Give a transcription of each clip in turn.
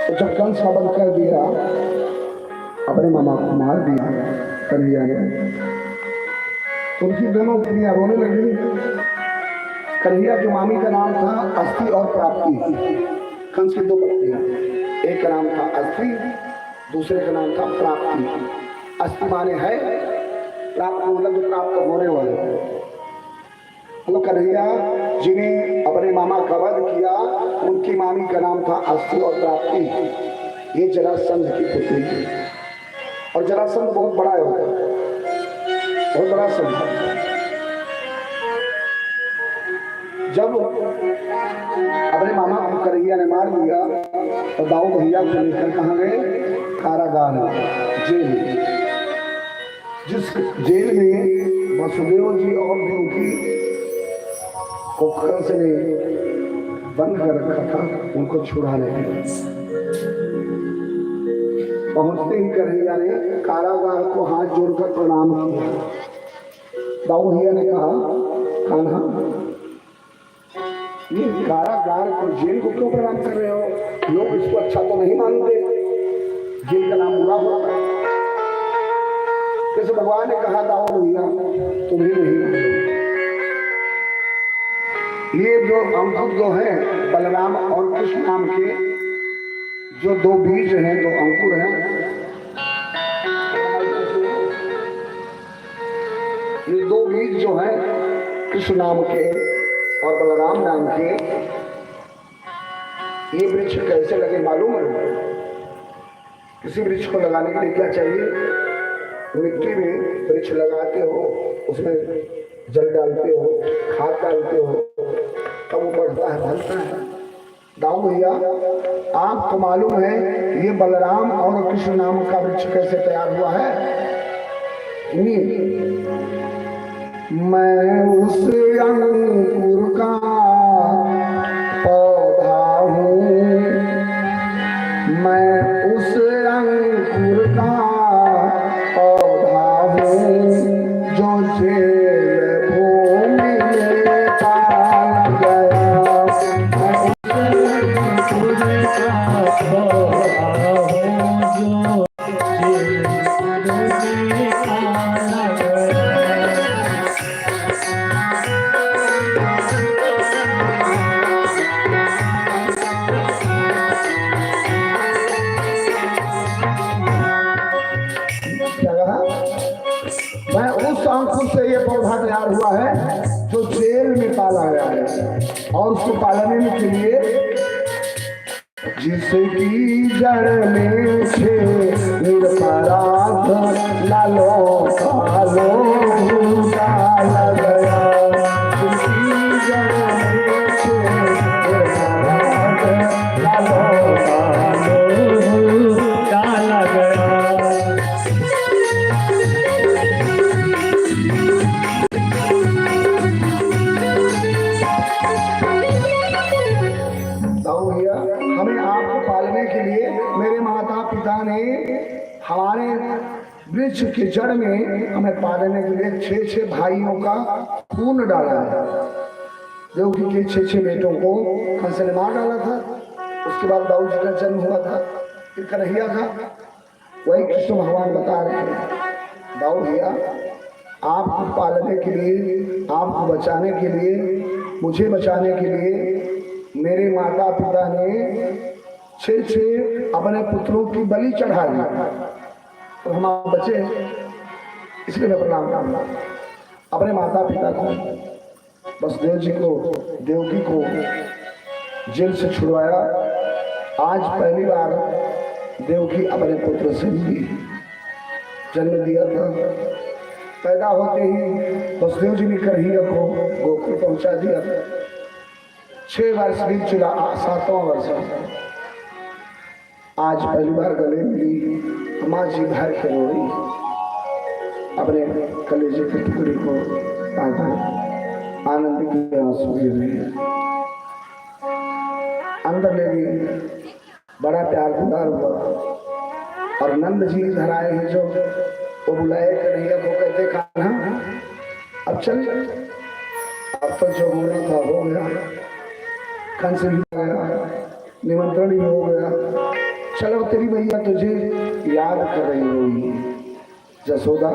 तो जब कंस का वध कर दिया, अपने मामा को मार दिया कन्हैया ने, तो उनकी दोनों पत्नियां रोने लगी। कन्हैया की मामी का नाम था अस्थि और प्राप्ति। कंस की दो पत्नियां, एक का नाम था अस्थि, दूसरे का नाम था प्राप्ति। अस्थि माने है, प्राप्त मतलब जो प्राप्त होने वाले। तो कन्हैया जिन्हें अपने मामा का वध किया, उनकी मामी का नाम था अस्थि और प्राप्ति। ये जरासंध की पुत्री थी। और जरासंध बहुत बड़ा है, बहुत बड़ा संघ। जब अपने मामा को कन्हैया ने मार दिया तो दाऊ भैया को लेकर कहाँ गए? कारागार, जेल। जिस जेल में वसुदेव जी और देवकी को कंस ने बंद कर रखा था, उनको छुड़ाने के लिए पहुंचते ही कन्हैया ने कारागार को हाथ जोड़कर प्रणाम किया। दाऊ भैया ने कहा, कान्हा ये कारागार को, जेल को क्यों प्रणाम कर रहे हो? लोग इसको अच्छा तो नहीं मानते, जेल का नाम बुरा होता है। कैसे भगवान ने कहा, दाऊ भैया तुम्हें नहीं, ये जो अंकुर जो है बलराम और कृष्ण नाम के जो दो बीज हैं, दो अंकुर हैं, ये दो बीज जो हैं कृष्ण नाम के और बलराम नाम के, ये वृक्ष कैसे लगे मालूम है? किसी वृक्ष को लगाने के लिए क्या चाहिए? मिट्टी में वृक्ष लगाते हो, उसमें जल डालते हो, खाद डालते हो, तब वो बढ़ता है, फलता है। दाऊ भैया आपको मालूम है ये बलराम और कृष्ण नाम का वृक्ष कैसे तैयार हुआ है? मैं उस अंकुर का पौधा हूँ, मैं उस अंकुर का पौधा हूँ, जो जेल भूमि में पाल गया। मैं उस अंकुर का पौधा हूँ, जो जेल भूमि में पाल गया। मैं उस अंकुर से ये पौधा तैयार हुआ है जो जेल में पाला गया है, और उसको पालने के लिए जिसकी जड़ में छे निरपराध लालो कालो काला गया, जिसकी जड़ में छे निरपराध लालो कालो काला गया। हमें आपको पालने के लिए मेरे माता पिता ने हमारे वृक्ष की जड़ में हमें पालने के लिए 6 भाइयों का खून डाला है। देवकी के 6 बेटों को कंस ने मार डाला था। उसके बाद दाऊ जी का जन्म हुआ था, फिर कन्हैया था। वही कृष्ण भगवान बता रहे हैं, दाऊ भैया आपको पालने के लिए, आपको बचाने के लिए, मुझे बचाने के लिए मेरे माता पिता ने 6 अपने पुत्रों की बलि चढ़ा दी, तो हम आप बचे, इसलिए मैं प्रणाम करता हूँ अपने माता पिता को। वसुदेव जी को, देवकी को जेल से छुड़वाया। आज पहली बार देवकी अपने पुत्र से भी जन्म दिया था। पैदा होते ही वसुदेव जी ने कन्हैया को गोकुल पहुंचा दिया। 6 वर्ष बीत चुका, 7वां वर्ष आज पहली बार गले मिली। माँ जी भर के रोई, अपने कलेजे के टुकड़े को आनंद के आंसू गिर रहे। अंदर ले गई, बड़ा प्यार दुलार हुआ। और नंद जी इधर आए हैं, जो वो बुलाए कन्हैया को, कहते कान्हा अब चल, अब तो जो होना था हो गया, कंस भी गया, निमंत्रण ही हो गया, चलो तेरी मैया तुझे याद कर रही होगी। जसोदा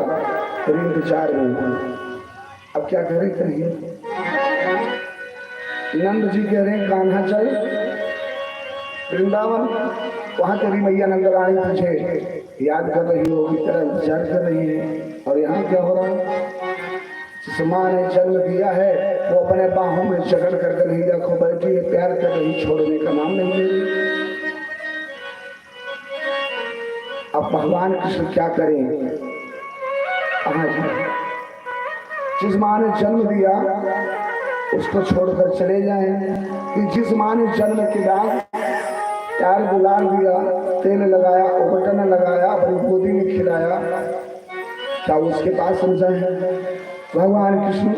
तेरी इंतजार में हो। अब क्या करे करिए। नंद जी कह रहे हैं कान्हा चल वृंदावन, वहां तेरी मैया नंदरानी तुझे याद कर रही होगी, तेरा इंतजार कर रही है। और यहाँ क्या हो रहा है? जिस माँ ने जन्म दिया है वो अपने बाहों में जकड़ करके नहीं रखो, बल्कि ये प्यार कर रही, छोड़ने का नाम नहीं ले रही। अब भगवान कृष्ण क्या करें? जिस माँ ने जन्म दिया उसको छोड़कर चले जाएं, कि जिस माँ ने जन्म के बाद प्यार दुलार दिया, तेल लगाया, उपटन लगाया, अपनी गोदी में खिलाया, क्या उसके पास समझा है? भगवान कृष्ण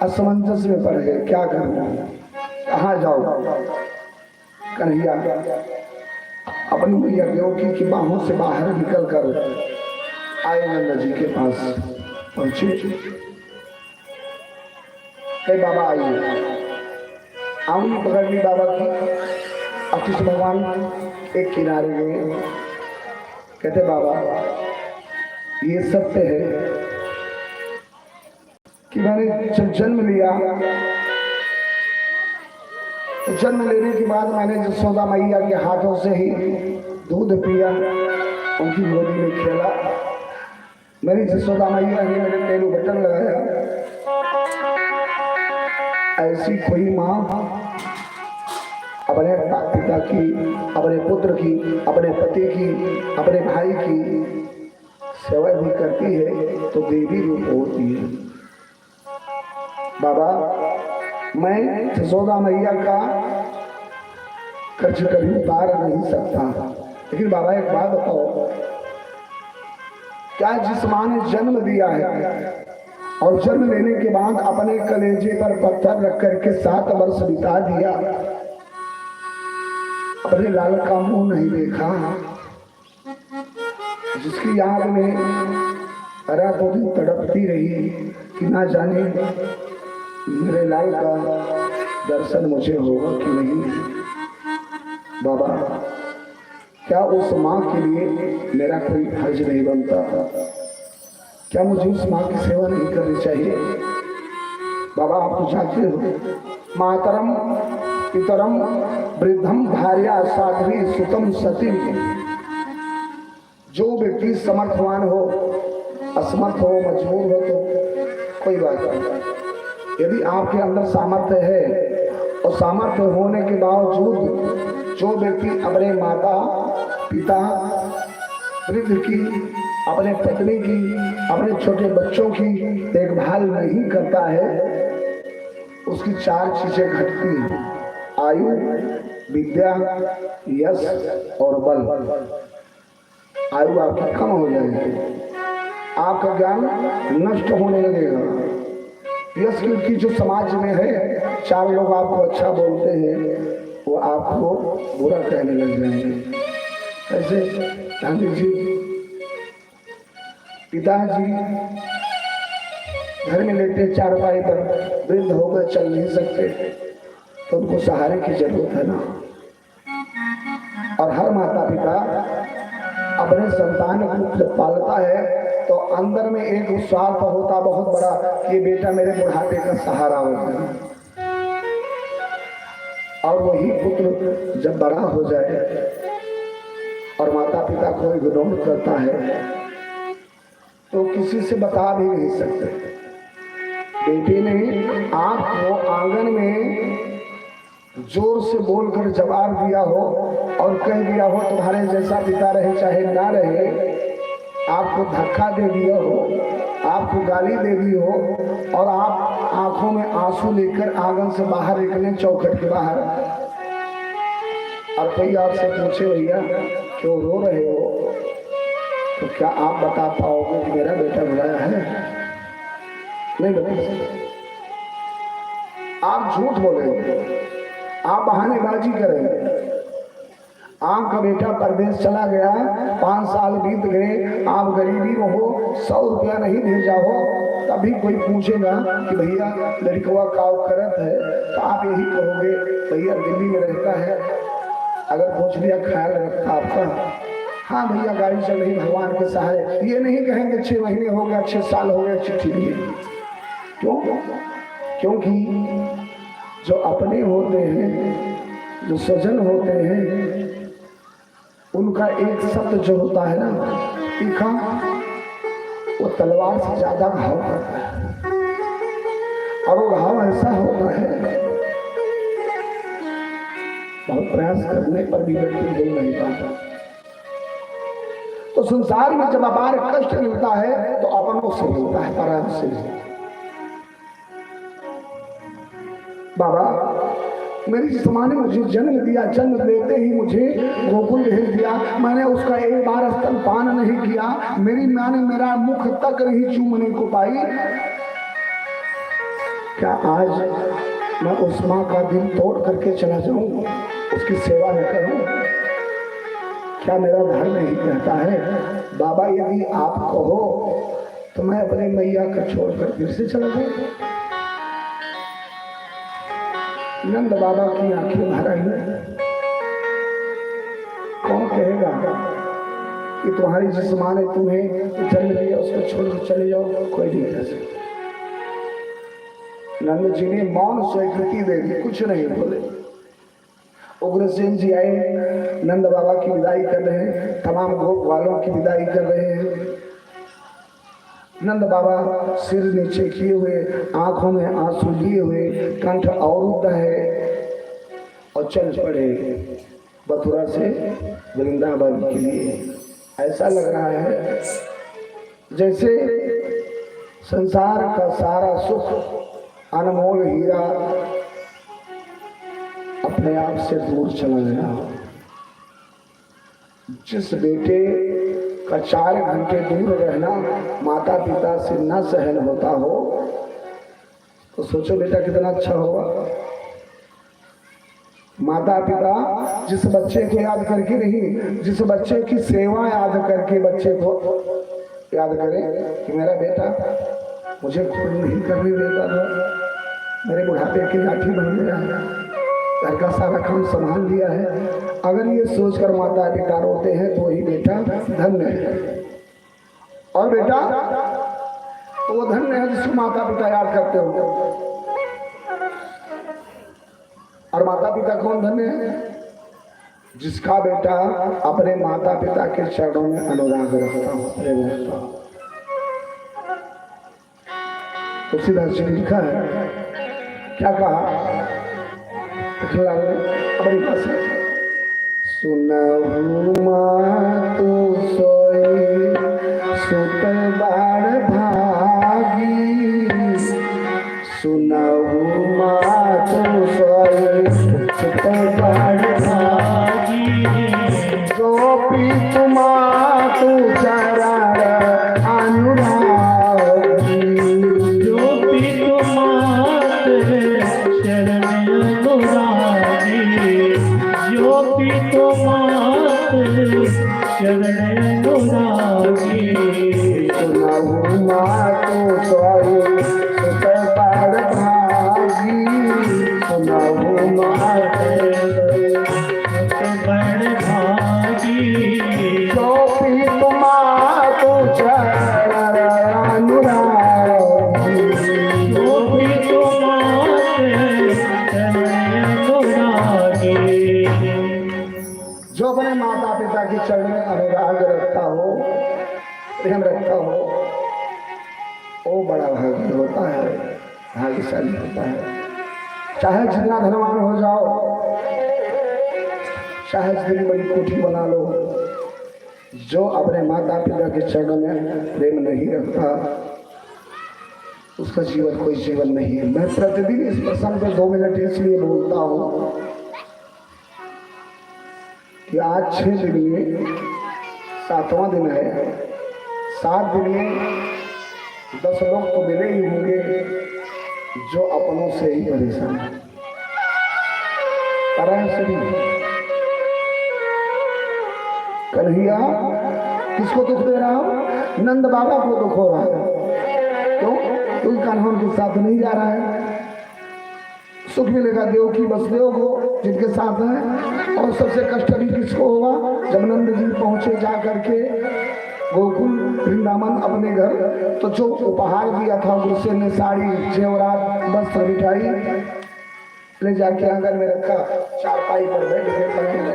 असमंजस में पड़ गए, क्या करना, कहाँ जाओ? कन्हैया अपनी मैया देवकी की बाहों से बाहर निकल कर आए नंद जी के पास पहुंचे। कई बाबा आइए, आंगली पकड़ ली बाबा की। अब कृष्ण भगवान एक किनारे गए, कहते बाबा ये सत्य है कि मैंने जब जन्म लिया तो जन्म लेने के बाद मैंने जसोदा मैया के हाथों से ही दूध पिया, उनकी गोदी में खेला। मेरी जसोदा मैया ने मेरे तेलू बटन लगाया। ऐसी कोई माँ अपने पिता की, अपने पुत्र की, अपने पति की, अपने भाई की सेवा भी करती है तो देवी रूप होती है। बाबा मैं जसोदा मैया का कर्ज कभी उतार नहीं सकता, लेकिन बाबा एक बात बताओ, क्या जिस माँ ने जन्म दिया है और जन्म लेने के बाद अपने कलेजे पर पत्थर रख करके 7 वर्ष बिता दिया, अपने लाल का मुंह नहीं देखा, जिसकी याद में रातों दिन तड़पती रही कि ना जाने मेरे लाल का दर्शन मुझे होगा कि नहीं? बाबा क्या उस माँ के लिए मेरा कोई फर्ज नहीं बनता? क्या मुझे उस माँ की सेवा नहीं करनी चाहिए? बाबा आप तो जानते हो, मातरम पितरम वृद्धम भार्या साध्वी सुतम सती, जो व्यक्ति समर्थवान हो, असमर्थ हो, मजबूर हो तो कोई बात नहीं। यदि आपके अंदर सामर्थ्य है और सामर्थ्य होने के बावजूद जो व्यक्ति अपने माता पिता वृद्ध की, अपने पत्नी की, अपने छोटे बच्चों की देखभाल नहीं करता है, उसकी 4 चीजें घटती हैं: आयु, विद्या, यश और बल। आयु आपकी कम हो जाएगी, आपका ज्ञान नष्ट होने लगेगा। यश की जो समाज में है, 4 लोग आपको अच्छा बोलते हैं, वो आपको बुरा कहने लग जाएंगे। ऐसे गांधी जी पिताजी घर में लेटे चारपाई पर, वृद्ध हो गए, चल नहीं सकते, तो उनको सहारे की जरूरत है ना। और हर माता पिता अपने संतान को जब पालता है तो अंदर में एक स्वार्थ होता बहुत बड़ा कि बेटा मेरे बुढ़ापे का सहारा होगा। और वही पुत्र जब बड़ा हो जाए और माता पिता को इग्नोर करता है तो किसी से बता भी नहीं सकते। बेटे ने आपको आंगन में जोर से बोलकर जवाब दिया हो और कह दिया हो तुम्हारे जैसा पिता रहे चाहे ना रहे, आपको धक्का दे दिया हो, आपको गाली दे दी हो और आप आंखों में आंसू लेकर आंगन से बाहर निकले, चौखट के बाहर, और कोई आपसे पूछे भैया क्यों रो रहे हो, तो क्या आप बता पाओगे कि मेरा बेटा बुलाया है? नहीं बता सकते। आप झूठ बोलेंगे, आप बहानेबाजी करेंगे। आपका बेटा परदेश चला गया, 5 साल बीत गए, आप गरीबी में हो, 100 रुपया नहीं भेजा हो, तभी कोई पूछेगा कि भैया लड़कवा का करत है, तो आप यही कहोगे भैया दिल्ली में रहता है, अगर पूछ लिया ख्याल रखता आपका, हाँ भैया गाड़ी चल रही भगवान के सहारे, ये नहीं कहेंगे 6 महीने हो गए 6 साल हो गए चिट्ठी लिए। क्यों? क्योंकि जो अपने होते हैं, जो स्वजन होते हैं, उनका एक शब्द जो होता है ना तीखा, वो तलवार से ज्यादा घाव करता है। और वो घाव ऐसा होता है बहुत प्रयास करने पर भी व्यक्ति बोल नहीं पाता। तो संसार में जब अपार कष्ट मिलता है तो अपनों से मिलता है, पराय से नहीं। बाबा मेरी जिस माँ ने मुझे जन्म दिया, जन्म देते ही मुझे गोकुल भेज दिया, मैंने उसका एक बार स्तनपान नहीं किया, मेरी माँ ने मेरा मुख तक नहीं चूमने को पाई। क्या आज मैं उस माँ का दिल तोड़ करके चला जाऊं, उसकी सेवा न करूं? क्या मेरा धर्म नहीं कहता है? बाबा यदि आप कहो तो मैं अपनी मैया को छोड़कर फिर से चला जाऊं। नंद बाबा की आंखें भर आई। कौन कहेगा कि तुम्हारी जिस माँ ने तुम्हें जन्म दिया उसको छोड़कर चले जाओ? कोई नहीं कह सकता। नंद जी ने मौन स्वीकृति दे दी, कुछ नहीं बोले। उग्रसेन जी आए, नंद बाबा की विदाई कर रहे हैं, तमाम गोप वालों की विदाई कर रहे हैं। नंद बाबा सिर नीचे किए हुए, आंखों में आंसू लिए हुए, कंठ अवरुद्ध है और चल पड़े मथुरा से वृंदावन के लिए। ऐसा लग रहा है जैसे संसार का सारा सुख, अनमोल हीरा अपने आप से दूर चला गया। जिस बेटे का 4 घंटे दूर रहना माता पिता से न सहन होता हो तो सोचो बेटा कितना अच्छा होगा। माता पिता जिस बच्चे को याद करके नहीं, जिस बच्चे की सेवा याद करके बच्चे को याद करे कि मेरा बेटा मुझे खुद नहीं करने देता था, मेरे बुढ़ापे की लाठी बन गया है, घर का सारा काम संभाल लिया है। अगर ये सोचकर माता पिता रोते हैं तो ही बेटा धन्य है। और बेटा तो वो धन्य है जिसको माता पिता याद करते हो। और माता पिता कौन धन्य है? जिसका बेटा अपने माता पिता के चरणों में अनुराग रखता हो, प्रेम रखता हो। तुलसीदास जी ने लिखा है, क्या कहा? अपनी पास सुनहु मातु सोई सुत बाड़ भागी, सुनहु मातु सोई सुत बाड़ भागी, जो पीतु मातु चरण अनुरागी, जो पीतु मातु चरण अनुरागी, जो पीतु मातु चरण अनुरागी, सुनहु मातु सोई सुत बाड़ भागी, सुनहु मातु सुत बाड़ भागी, जो पीतु मातु चरण अनुरागी, जो पीतु मातु चरण अनुरागी। जो अपने माता पिता की चरण में अनुराग रखता हो, प्रेम रखता हो, वो बड़ा भाग्य होता है, भाग्यशाली होता है। चाहे जितना धनवान हो जाओ, चाहे जितनी बड़ी कोठी बना लो, जो अपने माता पिता के चरणों में प्रेम नहीं रखता उसका जीवन कोई जीवन नहीं है। मैं प्रतिदिन इस प्रसंग पे 2 मिनट इसलिए बोलता हूँ कि आज 6 दिन में 7वां दिन है। 7 दिन में 10 लोग तो मिले ही होंगे जो अपनों से ही परेशान है, पराय से नहीं। कन्हैया किसको दुख दे रहा हो? नंद बाबा को दुख हो रहा है। क्यों? क्योंकि कान्हा उनके साथ नहीं जा रहा है। सुख मिलेगा देव की बसदेव को जिनके साथ है। और सबसे कष्ट अभी किसको होगा? जब नंद जी पहुंचे जा करके गोकुल वृंदावन अपने घर, तो जो उपहार दिया था गुस्से ने, साड़ी जेवरात वस्त्र मिठाई ले जाके आंगन में रखा, चारपाई पर बैठ गए पलंग।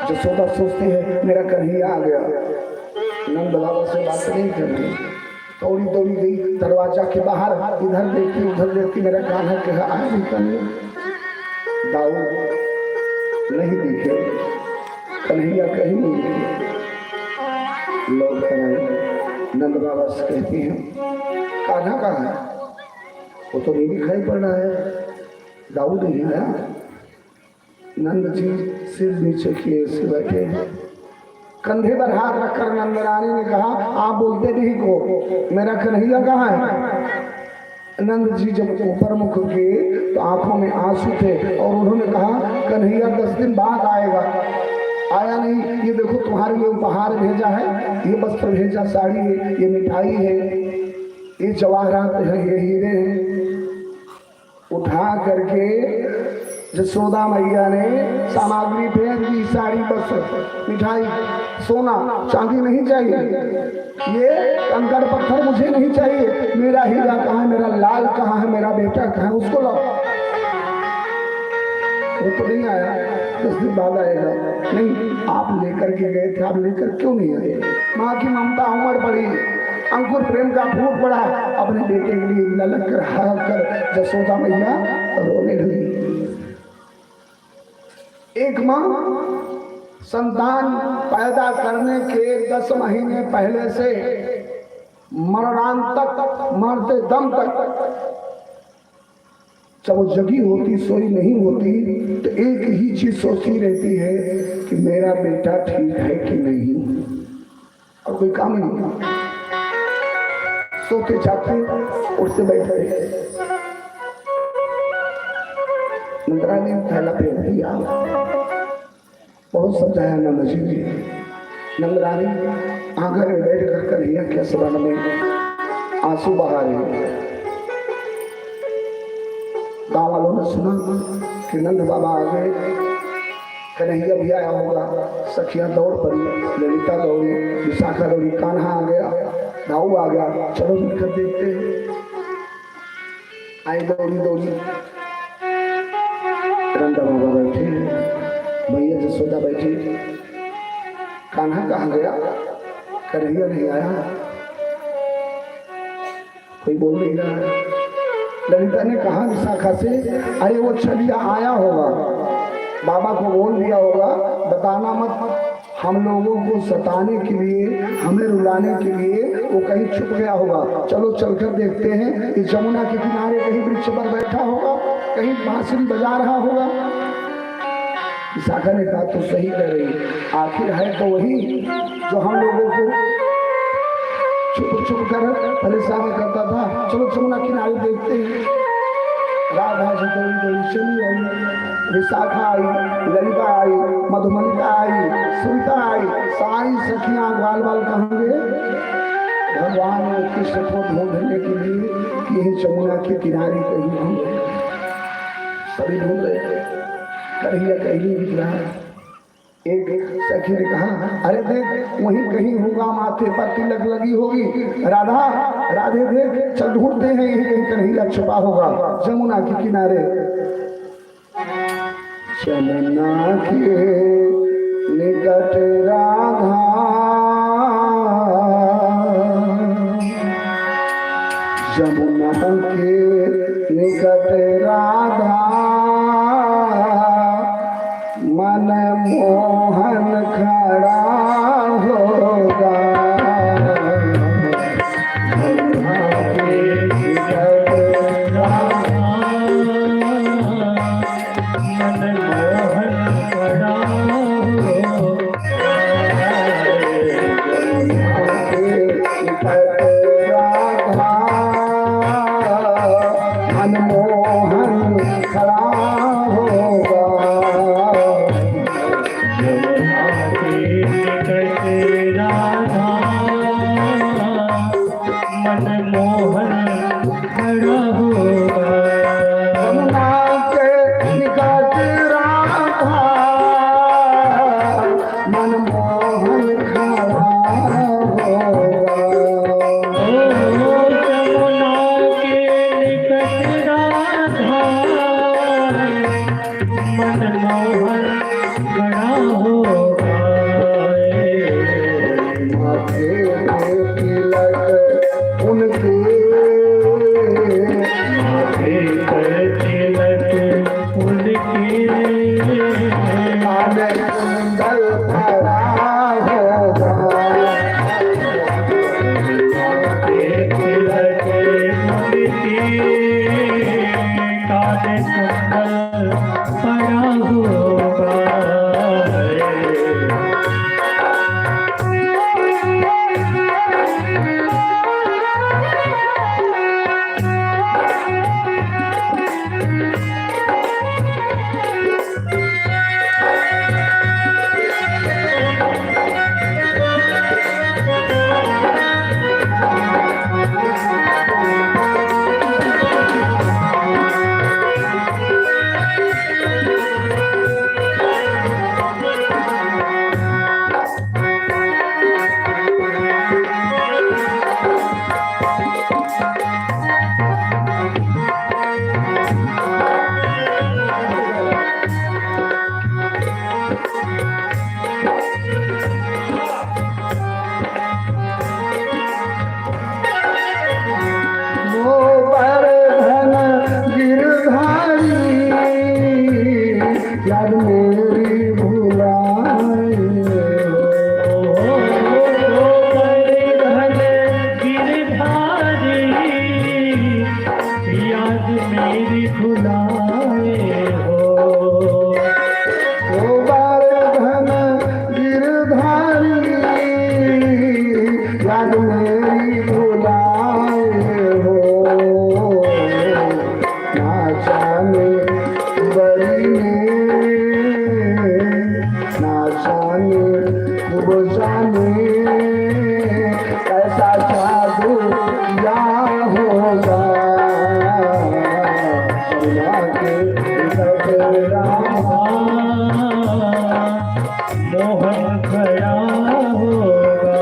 जसोदा सोचती है मेरा कन्हैया आ गया, नंद बाबा से बात नहीं करनी, दौड़ी दौड़ी गई दरवाजा के बाहर, इधर देखती उधर देखती, मेरा कान्हा कहा आया भी कन्हैया। दाऊ नहीं दिखे, कन्हैया कहीं नहीं दिखे। लोग नंद बाबा से कहती हैं कान्हा कहाँ है? वो तो नहीं दिखाई पड़ रहा है, दाऊ नहीं है। नंद जी सिर नीचे किए से बैठे हैं, कंधे पर हाथ रखकर नंद रानी ने कहा आप बोलते नहीं को, मेरा कन्हैया कहाँ है? नंद जी जब ऊपर मुख किए तो आंखों में आंसू थे और उन्होंने कहा कन्हैया 10 दिन बाद आएगा। आया नहीं, ये देखो तुम्हारे लिए उपहार भेजा है, ये वस्त्र भेजा, साड़ी है, ये मिठाई है, ये जवाहरात है, ये हीरे हैं। उठा करके जसोदा मैया ने सामग्री भेज दी, साड़ी वस्त्र मिठाई सोना चांदी नहीं चाहिए, ये कंकड़ पत्थर मुझे नहीं चाहिए, मेरा हीरा कहाँ है, मेरा लाल कहाँ है, मेरा बेटा कहाँ है, उसको लाओ। वो तो नहीं आया, 10 दिन बाद आएगा। नहीं आप लेकर के गए थे, आप लेकर क्यों नहीं आए? माँ की ममता उमड़ पड़ी, अंकुर प्रेम का फूट पड़ा, अपने बेटे के लिए ललक कर हार कर जसोदा मैया रोने लगी। एक माँ संतान पैदा करने के 10 महीने पहले से मरणांत तक, मरते दम तक जब वो जगी होती, सोई नहीं होती, तो एक ही चीज सोचती रहती है कि मेरा बेटा ठीक है कि नहीं, और कोई काम नहीं। सोते जाते उठते बैठते नंदरा ने पहला फेर दिया, बहुत समझाया नंद जी ने। नंदरानी आंगन में बैठ कर कन्हैया के शरण में आंसू बहा रही। गाँव वालों ने सुना कि नंद बाबा आ गए, कन्हैया भी आया होगा, सखियां दौड़ पड़ी, ललिता दौड़ी, विशाखा दौड़ी, कान्हा आ गया, दाऊ आ गया, चलो मिलकर देखते हैं। आई दौड़ी दौड़ी, नंदा बाबा बैठे, भैया जसोदा बैठी, कान्हा कहाँ गया? कन्हैया नहीं आया, कोई बोल नहीं रहा। ललिता ने कहा विशाखा से अरे वो छलिया आया होगा, बाबा को बोल दिया होगा बताना मत, हम लोगों को सताने के लिए, हमें रुलाने के लिए वो कहीं छुप गया होगा, चलो चलकर देखते हैं। इस यमुना के किनारे कहीं वृक्ष पर बैठा होगा, कहीं बांसुरी बजा रहा होगा। विशाखा ने कहा तो सही कह रही, आखिर है तो वही जो हम लोगों को छुप छुप कर परेशान करता था, चलो यमुना किनारे देखते हैं। राधा जी दौड़ी चली आई, विशाखा आई, ललिता आई, मधुमलिका आई, सुनीता आई, सारी सखियां बाल बाल कहाँ गए? भगवान कृष्ण को ढूंढने के लिए यही यमुना के किनारे कहीं ढूंढे, सभी ढूंढ रहे, कन्हैया कहीं नहीं दिख रहा है। एक सखी ने कहा अरे देख वहीं कहीं होगा, माथे पर तिलक लगी होगी, राधा राधे देख, चल ढूंढते हैं, यही कहीं कन्हैया छुपा होगा यमुना के किनारे। यमुना के निकट राधा, यमुना के निकट राधा, मन मोहन खड़ा होगा। मोहन गड़ा होगा माथे पे तिलक उनके माथे पर तिलक उनके काले कुंडल पड़ा होगा तिलक उनके काले कुंडल पड़ा होगा गोवर्धन गिरधारी याद मेरी भुलाए गोवर्धन गिरधारी याद मेरी भुलाए हो गोवर्धन गिरधारी याद मेरी भुलाए हो ना जाने बड़ी ना जाने खूब जाने कैसा जादू किया होगा सुना के सवेरा मोहन खड़ा होगा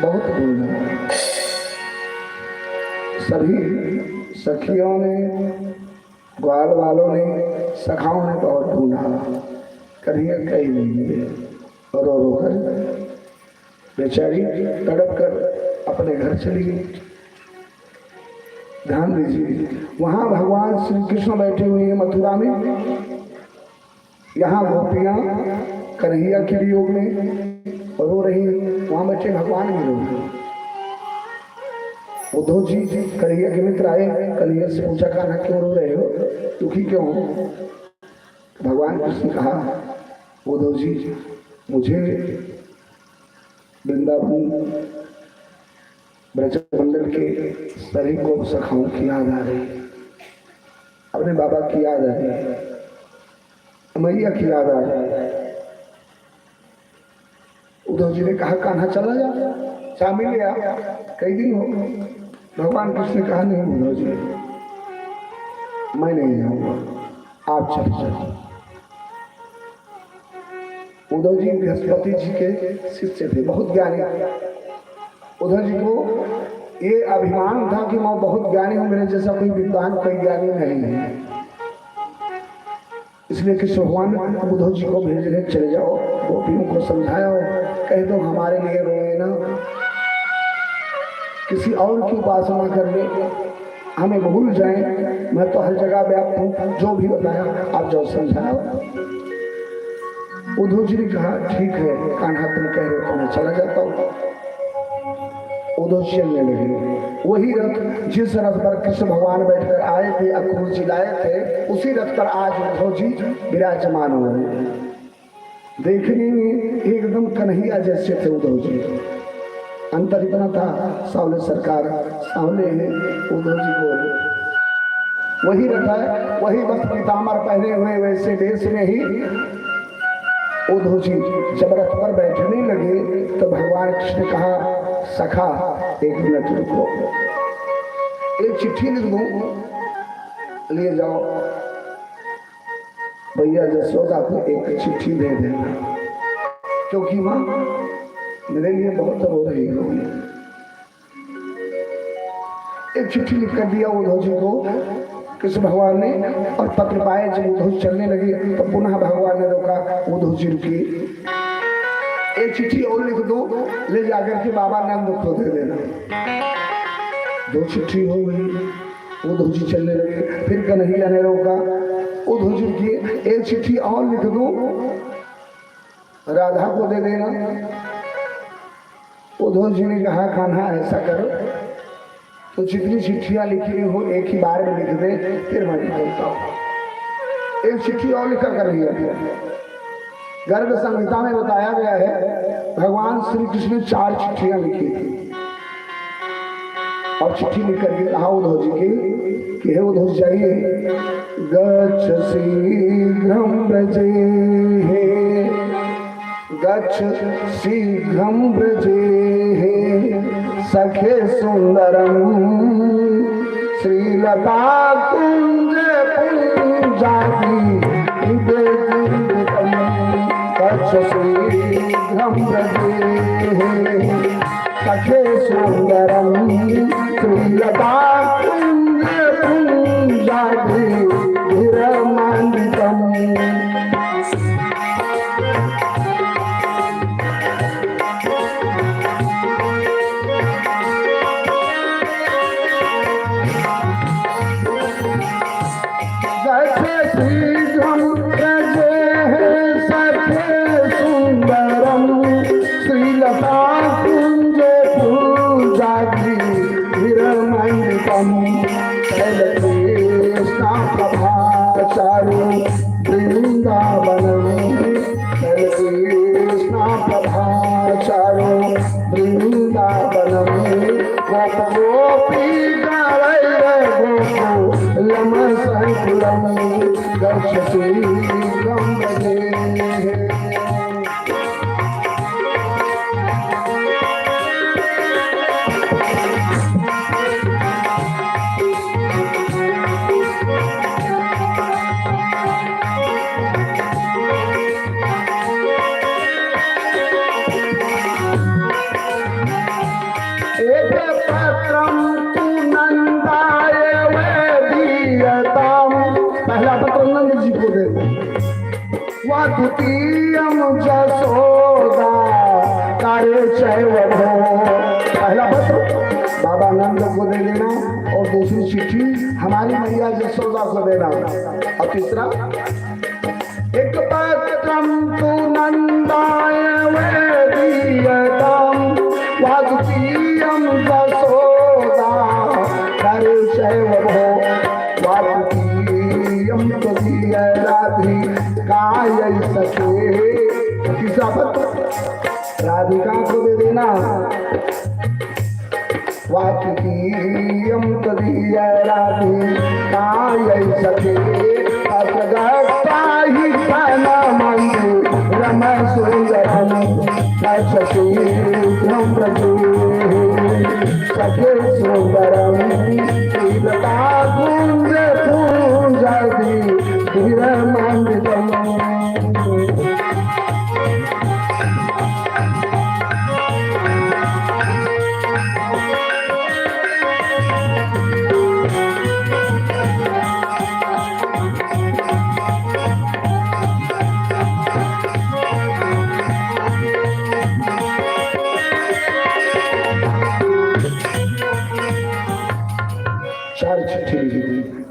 बहुत ढूंढा सभी सखियों ने ग्वाल वालों ने सखाओं ने बहुत ढूंढा कहीं कहीं नहीं मिले रो रो कर बेचारी तड़प कर अपने घर चली गई। ध्यान दीजिए वहां भगवान श्री कृष्ण बैठे हुए हैं मथुरा में, यहाँ गोपियां कन्हैया के वियोग में रो रही हैं, वहां बैठे भगवान भी रो रहे हैं। उद्धव जी कन्हैया के मित्र आए, कन्हैया से पूछा कान्हा क्यों रो रहे हो, दुखी क्यों हो? भगवान कृष्ण ने कहा उद्धव जी मुझे वृंदावन ब्रजमंडल के सभी को सखाओं की याद आ रही, अपने बाबा की याद आ रही, मैया की याद आ रही। उद्धव जी ने कहा कान्हा चला जा, चा मिल गया, कई दिन हो गए। भगवान कृष्ण ने कहा नहीं उद्धव जी मैं नहीं जाऊंगा, आप चले जाओ। उद्धव जी बृहस्पति जी के शिष्य थे, बहुत ज्ञानी। उद्धव जी को ये अभिमान था कि मैं बहुत ज्ञानी हूं, मेरे जैसा कोई विद्वान कोई ज्ञानी नहीं है। इसलिए कि भगवान उद्धव जी को भेज रहे चले जाओ, गोपियों को समझाओ, कह दो हमारे लिए रोए ना, किसी और की उपासना कर ले, हमें भूल जाए, मैं तो हर जगह व्याप्त हूँ, जो भी बताया आप जो समझाओ। उद्धव जी ने कहा ठीक है कान्हा तुम कह रहे हो तो मैं चला जाता हूँ। उद्धव चलने लगे। वही रथ जिस रथ पर कृष्ण भगवान बैठकर आए थे, अक्रूर जी लाए थे, उसी रथ पर आज उद्धव जी विराजमान हुए। देखने में एकदम कन्हैया जैसे थे उद्धव जी, अंतर इतना था सावले सरकार सावले है उद्धव जी को। वही रथ है, वही वस्त्र पीताम्बर पहने हुए वैसे देश में ही उद्धव जी जब रथ पर बैठने लगे तो भगवान कृष्ण ने कहा सखा एक मिनट रुको, एक चिट्ठी लिख दूं, लिए जाओ। भैया जसोदा को एक चिट्ठी दे देना, क्योंकि माँ मेरे लिए बहुत रो रही हो। एक चिट्ठी लिख कर दिया उद्धव जी को कृष्ण भगवान ने, और पत्र पाए जब उद्धव चलने लगे तो पुनः भगवान ने रोका, उद्धव जी रुकिए, एक चिट्ठी और लिख दो, ले जाकर के बाबा नंद को दे देना। दो चिट्ठी हो गई, उद्धव जी चलने लगे। फिर कन्हैया ने रोका, उद्धव जी की एक चिट्ठी और लिख दो, राधा को दे देना। उद्धव जी ने कहा कान्हा ऐसा करो तो जितनी चिट्ठियां लिखी हो एक ही बार में लिख दे, फिर मैं निकलता हूँ। एक चिट्ठी और लिखा कर लिया। गर्भ संहिता में बताया गया है भगवान श्री कृष्ण ने 4 चिट्ठियां लिखी थी, और चिट्ठी लिख करके कहा उद्धव जी की कि हे उद्धव जी जाइए, गच्छ शीघ्रं व्रजेः, गच्छ शीघ्रं व्रजेः सखे सुंदरम श्रीलता कुंज पुंजादि गच्छ शीघ्रं व्रजेः सखे सुंदरम श्रीलता कुंज पुंजादि विरमान्वितम्। पहला पत्र बाबा नंद को दे देना, और दूसरी चिट्ठी हमारी मैया जसोदा को देना। और तीसरा, एक पत्रम तु नंदाय वेदीयताम वाद्वीयम जसोदा परिचयवभो वाद्वीयम त्वदीय राधि काय सखे। तीसरा पत्र राधिका को दे देना, वात्मीयं तदीय राधिकाय सखे अजगत्ताहि प्रणमन्तु रमसुन्दरं गच्छ शीघ्रं व्रजेः सखे सुन्दरं श्रीलता कुञ्ज पुंजादि विरमान्वितम्।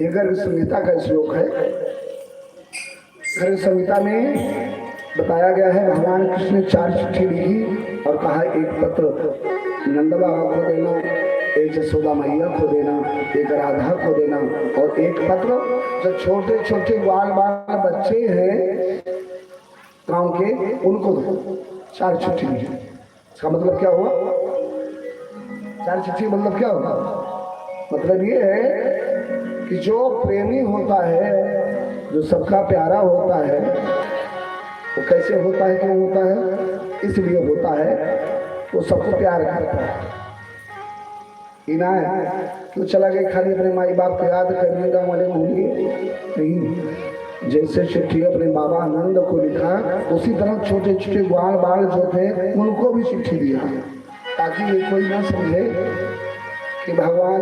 ये गर्भ संहिता का श्लोक है। गर्भ संहिता में बताया गया है भगवान कृष्ण ने 4 चिट्ठी लिखी और कहा एक पत्र नंद बाबा को देना, एक जसोदा मैया को देना, एक राधा को देना, और एक पत्र जो छोटे छोटे बाल बच्चे हैं गांव के उनको दो। 4 चिट्ठी लिखी। इसका मतलब क्या हुआ? 4 चिट्ठी मतलब क्या होगा? मतलब ये है कि जो प्रेमी होता है, जो सबका प्यारा होता है, वो कैसे होता है, क्यों होता है? इसलिए होता है वो सबको प्यार करता है। इनाय क्यों चला गया खाली अपने माई बाप को याद करने का वाले होंगे नहीं, जैसे चिट्ठी अपने बाबा आनंद को लिखा, उसी तरह छोटे छोटे ग्वाल बाल जो थे उनको भी चिट्ठी दिया, ताकि ये कोई ना समझे कि भगवान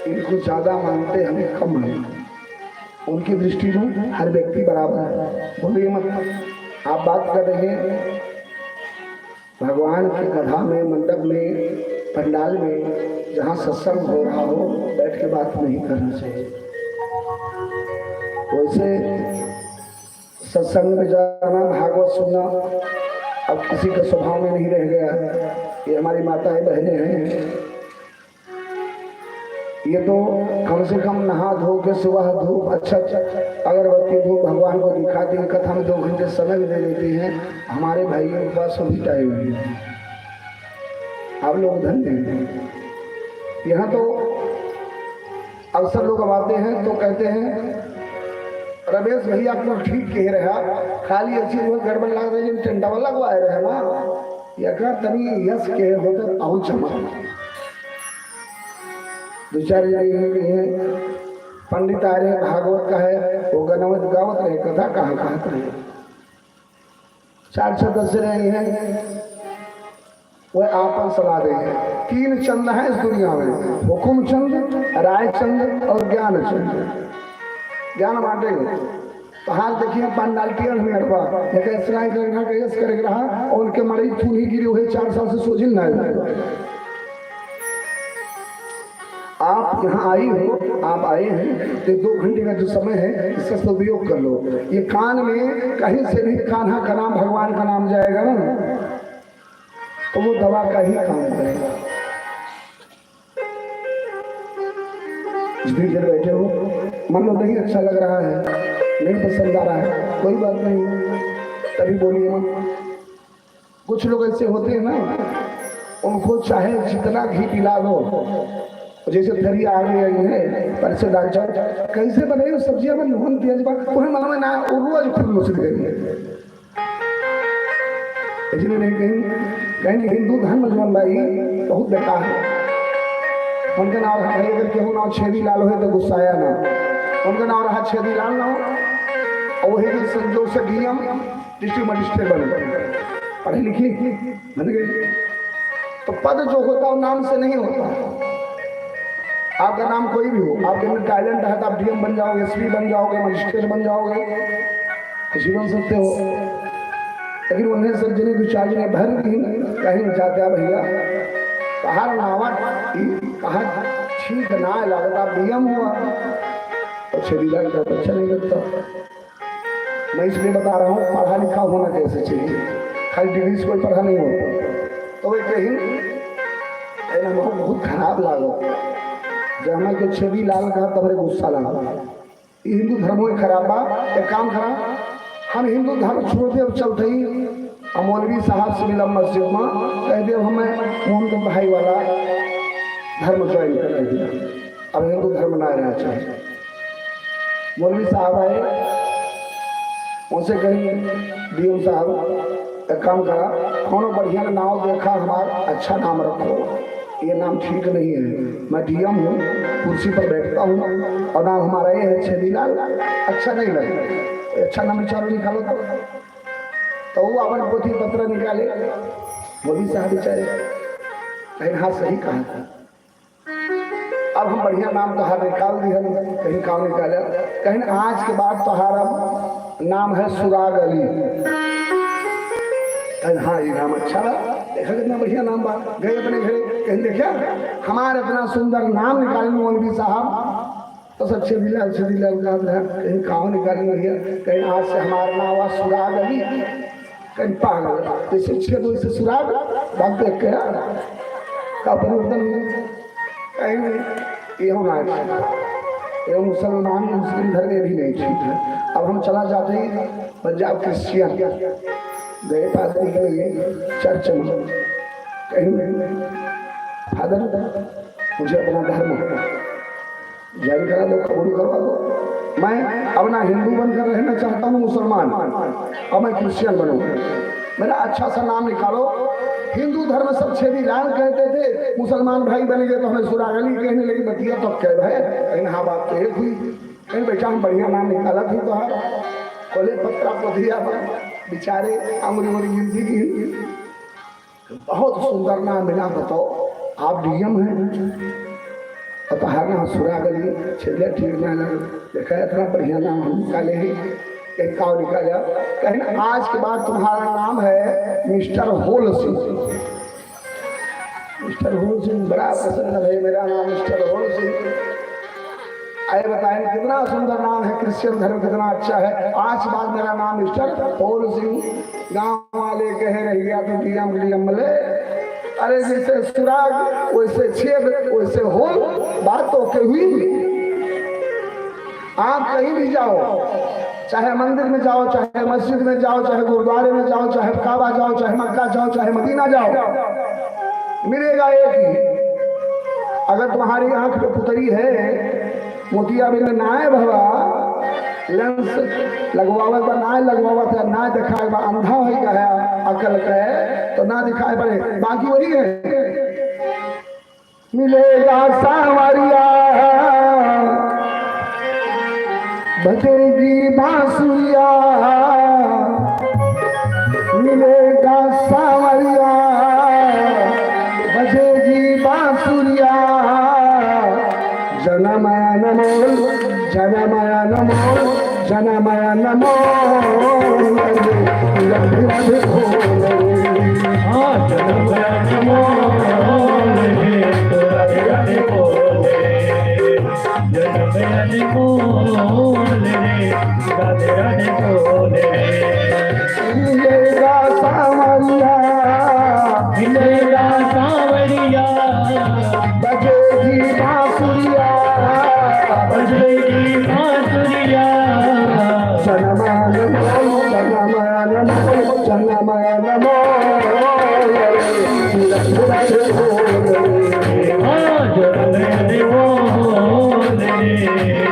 इनको ज्यादा मानते हमें कम मानते। उनकी दृष्टि में हर व्यक्ति बराबर है। बोलिए मत, आप बात कर रहे हैं भगवान की कथा में, मंडप में, पंडाल में, जहाँ सत्संग हो रहा हो, बैठ के बात नहीं करना चाहिए। वैसे सत्संग में जाना, भागवत सुनना अब किसी के स्वभाव में नहीं रह गया। ये हमारी माताएं बहनें हैं, ये तो कम से कम नहा धो के सुबह धूप अच्छा अगरबत्ती धूप भगवान को दिखाती हैं, कथा में 2 घंटे समय भी दे देती हैं। हमारे भाइयों के पास सभी टाइम है। आप लोग धन्य हैं। यहाँ तो अक्सर लोग अब आते हैं तो कहते हैं रमेश भैया तो ठीक कह रहा, खाली अच्छी वो गड़बड़ लग रही है, टंडा लगवाए रहे ना, या तभी यश के होते बहुत चमक। 2-4 जगह पंडित आ रहे, भागवत का है, वो गनवत गावत रहे, कथा कहाँ कहते रहे। 4 सदस्य रहे हैं, वह आपन सलाह देंगे। 3 चंद हैं इस दुनिया में, हुकुम चंद, राय चंद और ज्ञान चंद। ज्ञान बांटेंगे तो हाल देखिए पंडालिटियां में अड़वा कर रहा और उनके मरी चूनी गिरी हुए 4 साल से सोझिल ना है। आप यहाँ आई हो, आप आए हैं तो 2 घंटे का जो समय है इसका सदुपयोग कर लो। ये कान में कहीं से भी कान्हा का नाम, भगवान का नाम जाएगा ना, तो वो दवा का ही काम करेगा। जितनी देर बैठे हो, मन में नहीं अच्छा लग रहा है, नहीं पसंद आ रहा है, कोई बात नहीं, तभी बोलिए मत। कुछ लोग ऐसे होते हैं ना, उनको चाहे जितना घी पिला दो, जैसे थरी आ गई है पर से दाल चावल कैसे बने हो, सब्जियां बन नून प्याज बा तुम्हें मन में ना रोज खुद मुझसे करेंगे। इसलिए नहीं कहीं हिंदू धर्म जीवन भाई बहुत बेकार है। उनका नाम है भाई, अगर केहू नाम छेदी लाल हो तो गुस्साया ना, उनका नाम रहा छेदी लाल ना हो, और वही संजोग से डीएम डिस्ट्रिक्ट मजिस्ट्रेट बने, पढ़े लिखे बन गए। तो पद जो होता है नाम से नहीं होता। आपका नाम कोई भी हो, आपके अंदर टैलेंट है तो आप डीएम बन जाओगे, एसपी बन जाओगे, मजिस्ट्रेट बन जाओगे, कुछ बन सकते हो। लेकिन उन्हें सज्जनी विचार ने भर दिन कहीं जाते भैया बाहर नावा कहा ठीक ना लगता, डीएम हुआ और छेदीलाल का अच्छा नहीं लगता। मैं इसलिए बता रहा हूँ पढ़ा लिखा होना कैसे चाहिए, खाली डिग्री से कोई पढ़ा नहीं होता। तो वे कहीं बहुत खराब लागो जब हमें तो छेदीलाल का तब गुस्सा लगा। हिंदू धर्म में खराब बा, एक काम करा, हम हिंदू धर्म छोड़ते अब चलते ही मौलवी साहब से मिला मस्जिद में, कह दे हमें मोहम्मद भाई वाला धर्म ज्वाइन कर दिया, अब हिंदू धर्म ना रहना चाहिए। मौलवी साहब आए, उनसे कही डीएम साहब एक काम करा, कौन बढ़िया नाम देखा हमारा अच्छा नाम रखो, ये नाम ठीक नहीं है, मैं डीएम हूँ, कुर्सी पर बैठता हूँ और नाम हमारा ये है छेदीलाल, अच्छा नहीं लगे, अच्छा नाम विचारो निकालो। तो वो अपन पोथी पत्र निकाले, मोदी साहब बेचारे कहीं हाँ सही कहा था, अब हम बढ़िया नाम तोहार निकाल दिया, कहीं काम निकाला, कहीं आज के बाद तोहारा नाम है सुराग अली, कहीं हाँ ये नाम अच्छा रहा, देखा कितना बढ़िया नाम बा। गए अपने घरे, कहीं देखा हमारे इतना सुंदर नाम निकाले मौलवी साहब, तो सब छेदीलाल का कहीं काम निकाले भैया, कहीं आज से हमारा नाम हुआ सुराग अली, कहीं पागल जैसे छेद वैसे सुराग बात देख के का परिवर्तन कहीं नहीं। ये होना है मुसलमान मुस्लिम धर्म भी नहीं ठीक है। अब हम चला जाते हैं पंजाब क्रिश्चियन, गए पादरी के लिए चर्च में, कहीं फादर मुझे अपना धर्म ज्वाइन करा दो, कबूल करवा दो, मैं अपना हिंदू बनकर रहना चाहता हूँ, मुसलमान, और मैं क्रिश्चियन बनूंगा, मेरा अच्छा सा नाम निकालो। हिंदू धर्म सब छेदीलाल कहते थे, मुसलमान भाई बन गए तो हमें सुराग अली कहने लगी, बतिया तो कह भाई कहीं हाँ बात तो एक हुई, कहीं बेटा हम बढ़िया नाम निकाला थी तो खोले पत्रा को दिया बेचारे अंगुली उंगली गिनती की बहुत सुंदर नाम मिला। बताओ आप डीएम हैं पता है ना सुरा गली छिले ठीक ना देखा इतना बढ़िया नाम हम निकाले ही एक काव निकाला कहीं ना आज के बाद तुम्हारा नाम है मिस्टर होल सिंह। मिस्टर होल सिंह बड़ा पसंद है मेरा नाम मिस्टर होल सिंह। आए बताएं कितना सुंदर नाम है क्रिश्चियन धर्म कितना अच्छा है। आज के बाद मेरा नाम मिस्टर होल सिंह। गांव वाले कह रही गया तो डीएम ले अरे जैसे सुराग वैसे छेद वैसे होल बात तो कही। आप कहीं भी जाओ चाहे मंदिर में जाओ चाहे मस्जिद में जाओ चाहे गुरुद्वारे में जाओ चाहे काबा जाओ चाहे मक्का जाओ चाहे मदीना जाओ मिलेगा एक ही। अगर तुम्हारी आंख पे पुतरी है मोतिया बिना नाय भवा लेंस लगवावे पर नाय लगवावा था ना दिखाए बा अंधा हो गया अकल का तो ना दिखाए पड़े बाकी वही है। मिलेगा सावरिया बजेगी बांसुरिया मिलेगा सावरिया बजेगी बांसुरिया जनमया नमो जनमया नमो जनमया नमो जनमया नमो जनमया नमो राधे राधे बोले मिलेगा सावरिया मिलेगा सावरिया बजेगी बांसुरिया बजेगी बांसुरिया जनमया नमो जनमया नमो जनमया नमो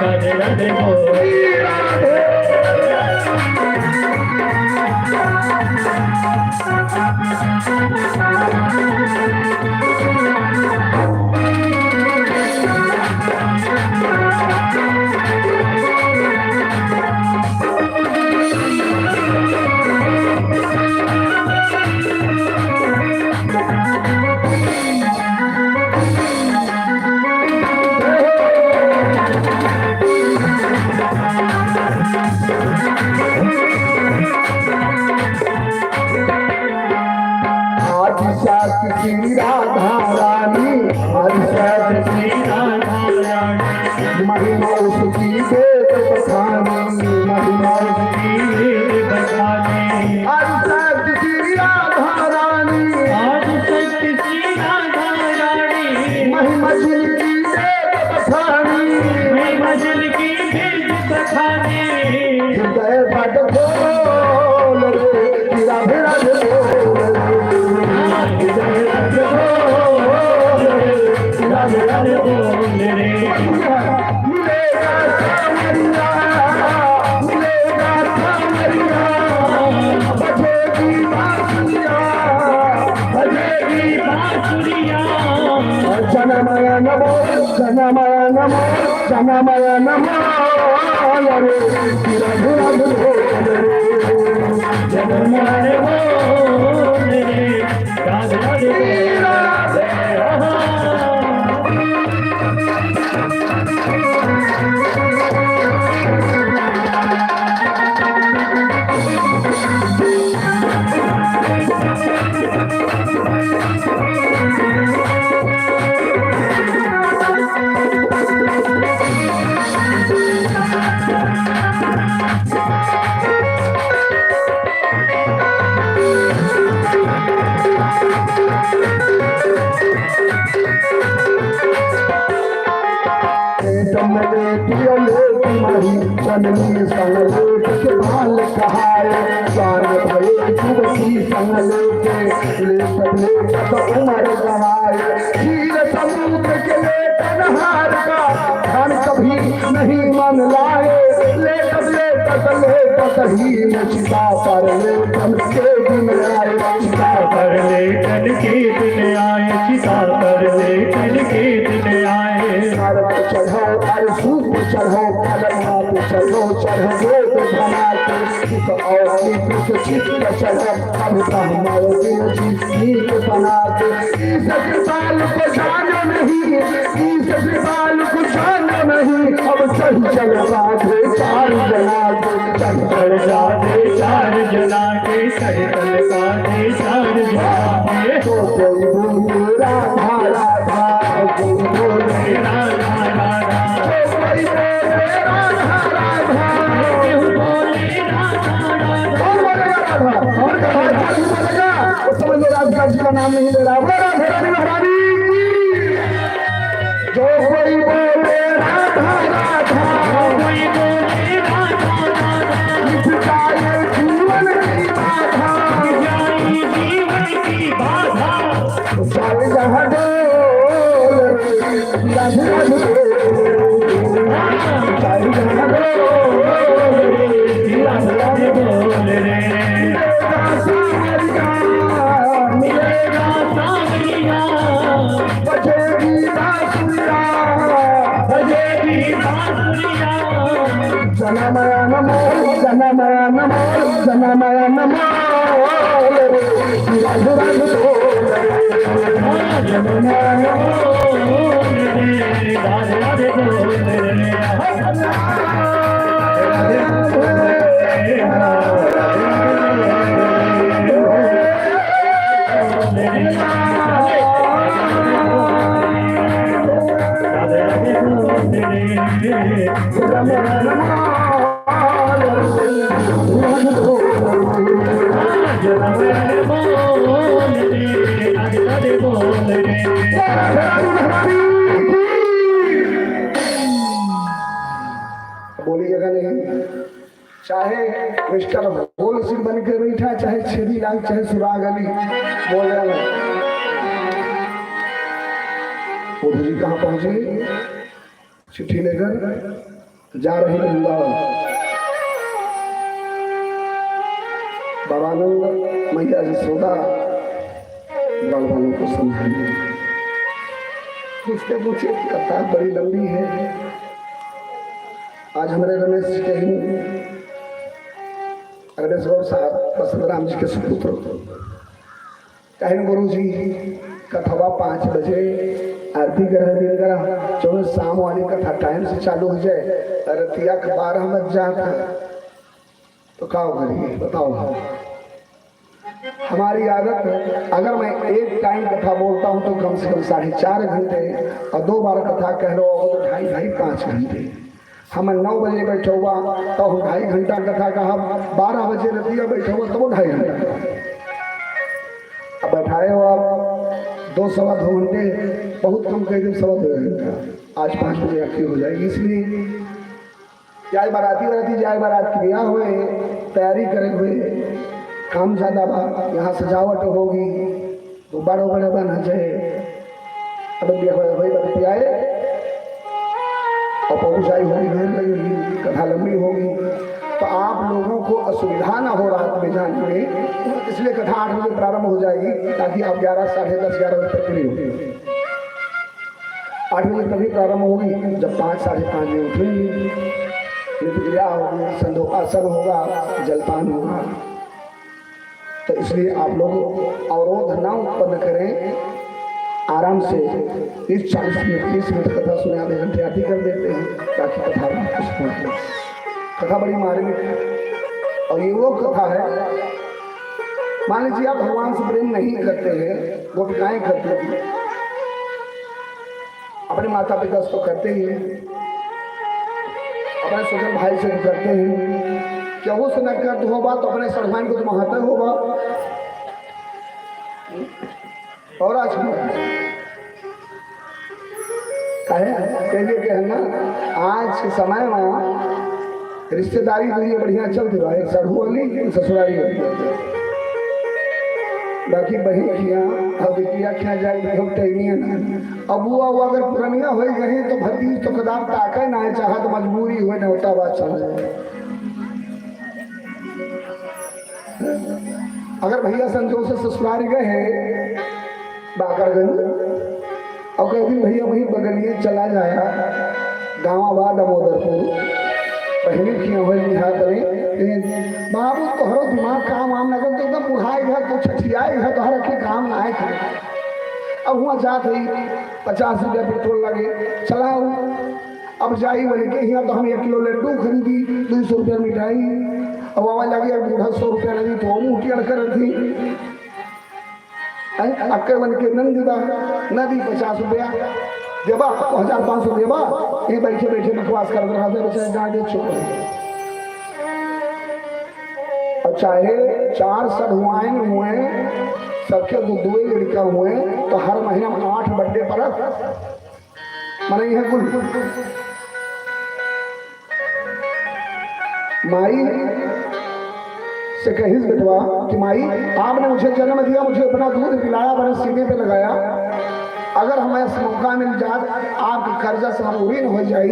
राधे राधे बोले श्री राधा रानी श्री राधा रानी महिमा उसकी वेद बखानी महिमा की वेद बखानी आज श्री राधा रानी आज सत्य श्री राधा रानी महिमा जिनकी वेद बखानी महिमा जिनकी वेद बखानी हृदय बड़ खोल रे गिरा भिरा जनमया नमो जनमया नमो जनमया नमो रे गिरा भिरा जनमया बोले राधे राधे जननी संगलेट के बाल कहाए स्वार भये जुवती संगलेटे लेट तो उमर गवाए क्षीर समुद्र के लेट नहार का धन कभी नहीं मन लाए लेट ही चिता पर लेटन के दिन आए चिता पर लेटन के दिन आए चिता पर लेटन के दिन आए चढ़ो अरे सूप चढ़ो चढ़ो धना के सुख और दुख चित्त चला अब हमारे नीक बना के इस कृपाल को जानो नहीं इस कृपाल को जानो नहीं अब चल चल राधे चार जना के चल चल राधे चार जना के चल चल राधे चार जना के तो कोई बोले राधा राधा कोई बोले राधा राधा कोई बोले राधा राधा कोई बोले राधा राधा और बोलेगा समझ लो राधा जी का नाम नहीं ले रहा राधा रानी महारानी जो कोई बोले राधा राधा कोई बोले राधा राधा मिट जाए जीवन की बाधा मिट जाए जीवन की बाधा सारे जहां डोल राधे राधे सारे जहां डोल राधे राधे बोल रे जनमया नमो जनमया नमो जनमया नमो राधे राधे जनमया नमो राधे राधे बोलिएगा नहीं चाहे मिस्टर बोल सिंह बन के बैठा चाहे छेदी लाल चाहे सुराग अली बोल रहे हैं जी कहाँ पहुंचे चिट्ठी लेकर जा रहे वृंदावन बाबानंद मैया यशोदा बालवानों को समझाइए पूछते पूछे कथा बड़ी लंबी है आज हमारे रमेश जी के ही रमेश गौर साहब बसंत राम जी के सुपुत्र कहें गुरु जी कथवा 5 बजे आरती कर दिन करा जो शाम वाली कथा टाइम से चालू हो जाए रतिया 12 बज जाता तो क्या करिए बताओ हमारी आदत अगर मैं एक टाइम कथा बोलता हूँ तो कम से कम 4.5 घंटे और 2 बार कथा कह लो तो 2.5 घंटे हम 9 बजे बैठे हुआ तो हम 2.5 घंटा कथा का हम 12 बजे रतिया बैठे हुआ तो 2.5 घंटा अब बैठाए हो आप 2-2.5 घंटे बहुत कम कह दे 2.5 घंटा आज 5 बजे आरती हो जाएगी इसलिए जाए बाराती जाए बारात की ब्याह हुए तैयारी करे हुए काम ज्यादा बा यहाँ सजावट होगी तो बड़ो बड़े बना जाए अब आए और पहुँचाई होगी घर लगेगी कथा लंबी होगी तो आप लोगों को असुविधा ना हो रात में जाने में इसलिए कथा 8 बजे प्रारंभ हो जाएगी ताकि आप 11, 10:30, 11 बजे तक फ्री हो 8 बजे तभी प्रारंभ होगी जब 5, 5:30 बजे उठेंगी क्रिया होगी संध्योपासन होगा जलपान होगा तो इसलिए आप लोग अवरोध ना उत्पन्न करें आराम से 30-40 मिनट 30 मिनट कथा सुने आधे घंटे आरती कर देते हैं ताकि कथा बड़ी मार्मिक और ये वो कथा है मान लीजिए आप भगवान से प्रेम नहीं करते हैं गोपिकाएं करते हैं अपने माता पिता से तो करते ही हैं अपने स्वजन भाई से तो करते हैं केहू से न कर हो बात तो अपने सरमान को तो महत्व होगा और आज कहिए कहना आज के समय में रिश्तेदारी तो ये बढ़िया चलती रहा एक सड़ू वाली ससुरारी वाली बाकी बहन खिया अब बिटिया खिया जाए अब वो अगर पुरनिया हो गई तो भतीज तो कदार ताके ना चाहत मजबूरी हुए नौटा बात चल जाए अगर भैया संजोग से ससुराल गए बाकरगंज और कहीं भैया वही बगलिए चला जाया गाँवाबाद दामोदरपुर बहनी की हो लिहा करे बाबू तोहरो दिमाग काम आम न कर तो एकदम बुढ़ाई है तो छठियाई है तोहरा के काम ना है। अब वहाँ जात है 50 रुपया पेट्रोल लगे चलाओ। अब जाई बोले के यहाँ तो हम 1 किलो लड्डू खरीदी 200 रुपया मिठाई। अब आवाज लगी बूढ़ा 100 रुपया लगी तो हम उठी अड़कर थी अक्कर बन के नदी 50 रुपया देवा 1500 देवा ये बैठे बैठे बकवास कर रहा था बेचारे डांटे चुप रहे। और चाहे 4 सढ़ुआइन हुए सबके 2 लड़का हुए तो हर महीना में 8 बर्थडे पर मनाई है कुल। माई से कही बेटवा कि माई आपने मुझे जन्म दिया मुझे अपना दूध पिलाया मैंने सीने पे लगाया अगर हमें मौका मिल जाए आपके कर्जा से हम उड़ी हो जाए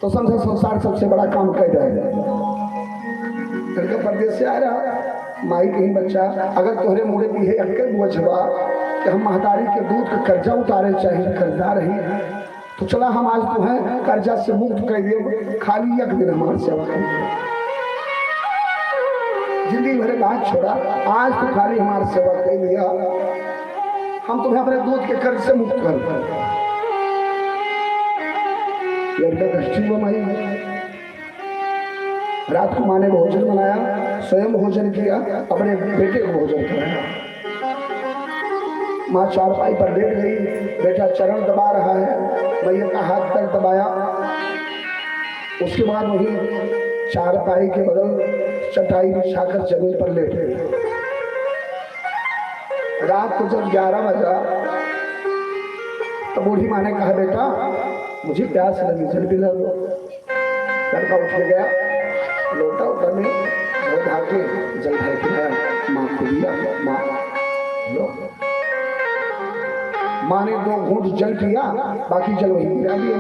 तो समझो संसार सबसे बड़ा काम कर जाएगा। लड़का परदेश से आ रहा माई कहीं बच्चा अगर तोहरे मुड़े भी है अक्के बुझवा कि हम महतारी के दूध का कर्जा उतारे चाहिए कर्जा रही तो चला हम आज तो है कर्जा से मुक्त कर दिए खाली 1 दिन हमारे सेवा कर जिंदगी भरे बात छोड़ा आज तो खाली हमारे सेवा कर दिया हम तुम्हें अपने दूध के कर्ज से मुक्त कर माई। रात को माँ ने भोजन बनाया स्वयं भोजन किया अपने बेटे को भोजन कराया। माँ चारपाई पर लेट गई बेटा चरण दबा रहा है मैया का हाथ तक दबाया। उसके बाद वही चारपाई के बगल चटाई बिछाकर जमीन पर लेट गई। रात को जब 11 बजा तो बूढ़ी माँ ने कहा बेटा मुझे प्यास लगी जल पिला दो। लड़का उठ गया लोटा उठा में धाके जल भर पिलाया माँ को दिया। माँ लो माँ ने 2 घूंट जल पिया बाकी जल वही गिरा दिया।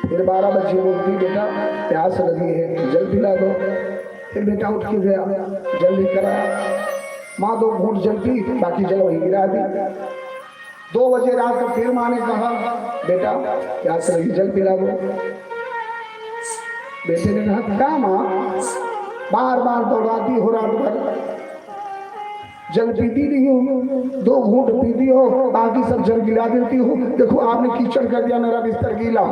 फिर 12 बजे बोलती बेटा प्यास लगी है जल पिला दो। फिर बेटा उठ के गया जल लेकर आया माँ 2 घूंट जल पी बाकी जल वही गिरा दी। 2 बजे रात को फिर माँ ने कहा बेटा प्यास लगी जल पिला दो। बेटे ने कहा क्या माँ बार बार दौड़ाती हो रात भर जल पीती नहीं हो 2 घूंट पीती हो बाकी सब जल गिला देती हो। देखो आपने कीचड़ कर दिया मेरा बिस्तर गीला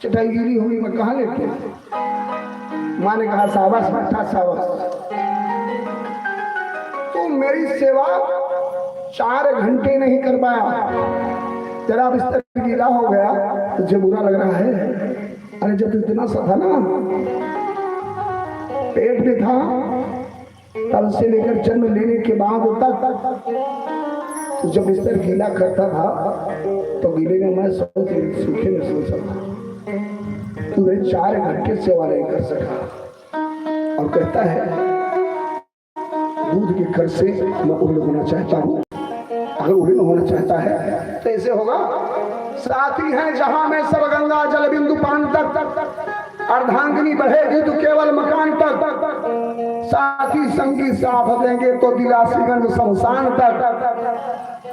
चटाई गीली हुई मैं कहाँ लेके। माँ ने कहा शाबाश बेटा शाबाश तू मेरी सेवा 4 घंटे नहीं कर पाया तेरा बिस्तर गीला हो गया तुझे बुरा लग रहा है। अरे जब इतना सा था ना पेट में था तब से लेकर जन्म लेने के बाद तक तो जब बिस्तर गीला करता था तो गीले में मैं सूखे में सो सकता तू 4 घंटे सेवा नहीं कर सका। और कहता है दूध के कर्ज से मैं उल्लू होना चाहता हूँ। अगर उल्लू होना चाहता है तो ऐसे होगा साथी है जहां में सब गंगा जल बिंदु पान तक अर्धांगिनी बढ़ेगी तो केवल मकान तक साथी संगी साथ देंगे तो दिलासीगंज शमशान तक।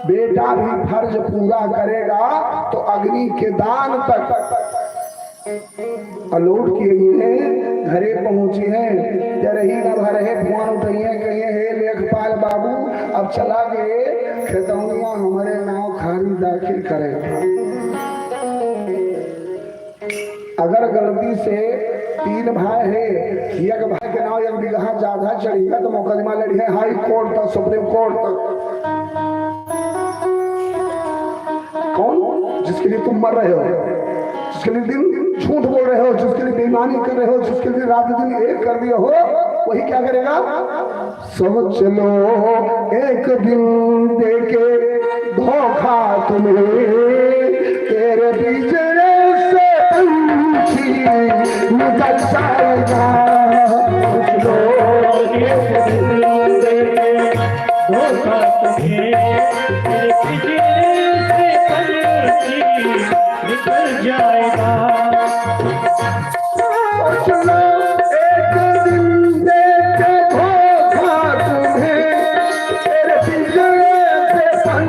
बेटा भी फर्ज पूरा करेगा तो अग्नि के दान तक। अलोट के लिए घरे पहुंचे हैं जरही न भरे फोन उठाइए कहिए हे लेखपाल बाबू अब चला गए खेतौनिया हमारे नाव खारी दाखिल करे। अगर गलती से 3 भाई है एक भाई के नाम 1 बीघा ज्यादा चढ़ेगा तो मुकदमा लड़ी है हाई कोर्ट तक सुप्रीम कोर्ट तक। कौन जिसके लिए तुम मर रहे हो जिसके लिए दिन झूठ बोल रहे हो जिसके लिए बेईमानी कर रहे हो जिसके लिए रात दिन एक कर दिए हो वही क्या करेगा। सोच लो एक दिन देके धोखा तुम्हें तेरे बिजड़े से निकल जाएगा। सोच लो एक दिन देके धोखा तुम्हें तेरे बिजड़े से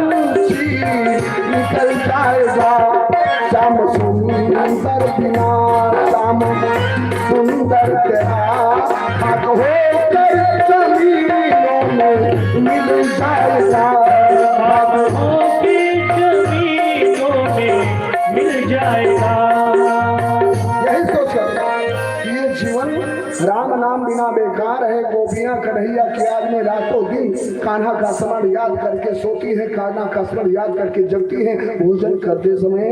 निकल जाएगा। शाम सुंदर बिना तेरा खाक होकर जमीनों में मिल जाएगा, खाक होकर जमीनों में मिल जाएगा। यही सोचकर कि ये जीवन राम नाम बिना बेकार है। गोपियां कन्हैया की याद में रातों दिन कान्हा का स्मरण याद करके सोती है, कान्हा का स्मरण याद करके जगती है। भोजन करते समय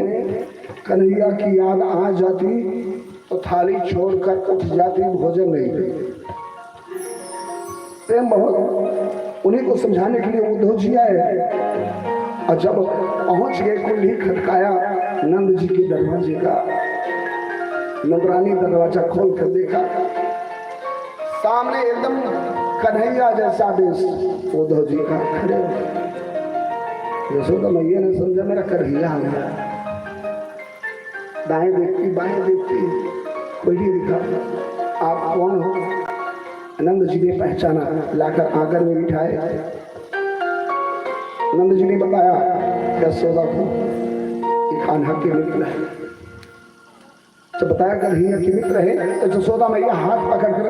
कन्हैया की याद आ जाती तो थाली छोड़कर उठ जाती, भोजन नहीं देती। प्रेम बहुत, उन्हीं को समझाने के लिए उद्धव जी आए। और जब पहुंच गए, कुल्ही खटकाया नंद जी के दरवाजे का। नंदरानी दरवाजा खोल कर देखा, सामने एकदम कन्हैया जैसा बेस उद्धव जी का खड़े। यशोदा मैया ने समझा मेरा कन्हैया आ गया। दाएं देखती बाएं देखती, कोई नहीं दिखा। आप कौन हो? नंद जी ने पहचाना, लाकर आंगन में बिठाए। नंद जी ने बताया यशोदा को कि कान्हा के मित्र है। तो बताया कन्हैया के मित्र है। तो यशोदा मैया हाथ पकड़ कर,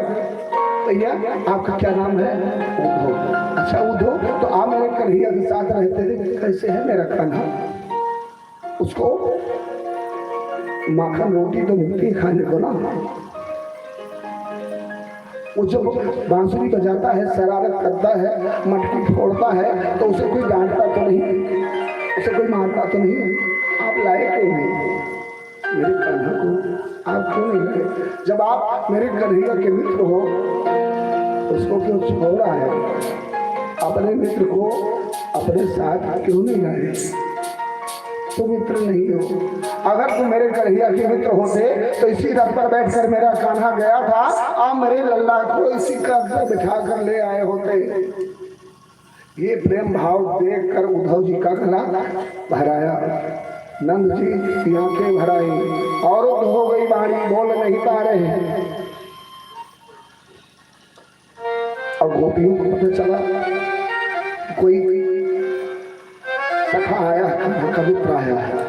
भैया आपका क्या नाम है? उद्धव। अच्छा उद्धव, तो आप मेरे कन्हैया के साथ रहते थे, कैसे है मेरा कान्हा? उसको माखन रोटी तो मिलती खाने को ना। वो जब बांसुरी बजाता है, शरारत करता है, मटकी फोड़ता है, तो उसे कोई डांटता तो नहीं, उसे कोई मारता तो नहीं। आप लाए क्यों नहीं मेरे कान्हा को? आप क्यों नहीं लाए? जब आप मेरे कन्हैया के मित्र हो, उसको क्यों छोड़ा है? अपने मित्र को अपने साथ क्यों नहीं लाए? तो मित्र नहीं हो। अगर तुम मेरे कन्हैया के मित्र होते तो इसी रथ पर बैठकर मेरा कान्हा गया था, आप मेरे लल्ला को इसी रथ पर बिठा कर ले आए होते। ये प्रेम भाव देख कर उद्धव जी का गला भराया। नंद जी की आंखें भराई और हो गई बाणी, बोल नहीं पा रहे हैं। और गोपियों को पता चला कोई सखा आया, कान्हा का मित्र आया है।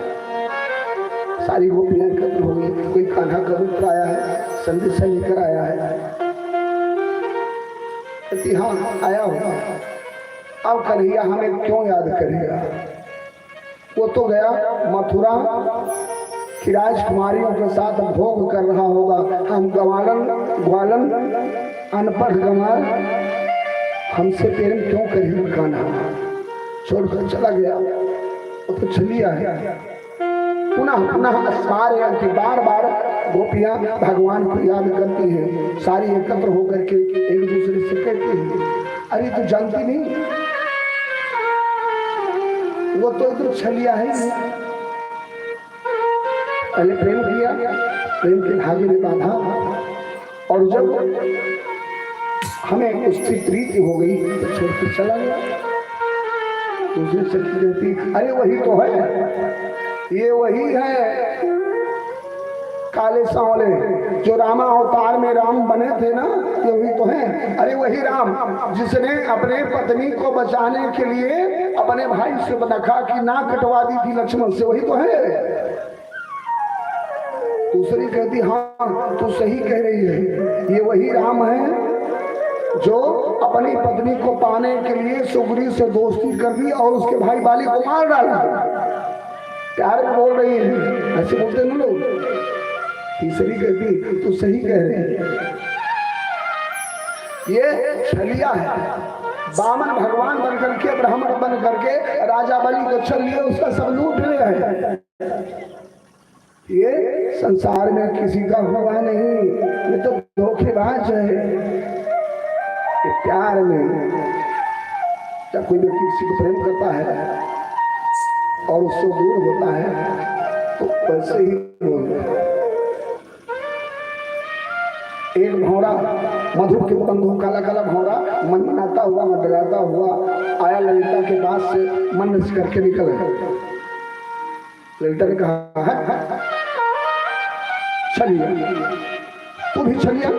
सारी गोपियां एकत्र हो गई, कोई कान्हा का मित्र आया है, संदेश लेकर आया है। हाँ आया होगा, अब कन्हैया हमें क्यों याद करेगा? वो तो गया मथुरा की राजकुमारियों के साथ भोग कर रहा होगा। हम ग्वालन अनपढ़ गंवार हमसे प्रेम क्यों करेगा? कान्हा छोड़कर चला गया, वो तो छलिया है। पुनः पुनः स्मार्य कि बार बार गोपियां भगवान को याद करती हैं, सारी एकत्र होकर के एक दूसरे से कहती हैं, अरे तू जानती नहीं वो तो इधर छलिया है। पहले प्रेम किया, प्रेम के धागे में बांधा, और जब हमें उसकी प्रीति हो गई तो छोड़ के चला गया। दूसरी शक्ति कहती अरे वही तो है, ये वही है काले सांवले जो रामा अवतार में राम बने थे ना, ये वही तो है। अरे वही राम जिसने अपने पत्नी को बचाने के लिए अपने भाई से बनखा की नाक कटवा दी थी लक्ष्मण से, वही तो है। दूसरी कहती हाँ तू सही कह रही है, ये वही राम है जो अपनी पत्नी को पाने के लिए सुग्रीव से दोस्ती कर दी और उसके भाई बाली को मार डाला। प्यार में बोल रही है, ऐसे बोलते हैं लोग। तीसरी कहती तू सही कह रही है, ये छलिया है। बामन भगवान बन करके, ब्राह्मण बन करके राजा बलि को छल लिए, उसका सब लूट लिया है। ये संसार में किसी का हुआ नहीं, ये तो धोखेबाज है। प्यार में जब कोई व्यक्ति किसी को प्रेम करता है और उससे दूर होता है तो वैसे ही एक भौरा मधु के बंधु काला काला भौरा मन मनाता हुआ मडराता हुआ आया ललिता के पास से, मन करके निकल गया। ललिता ने कहा छलिया, तू भी छलिया,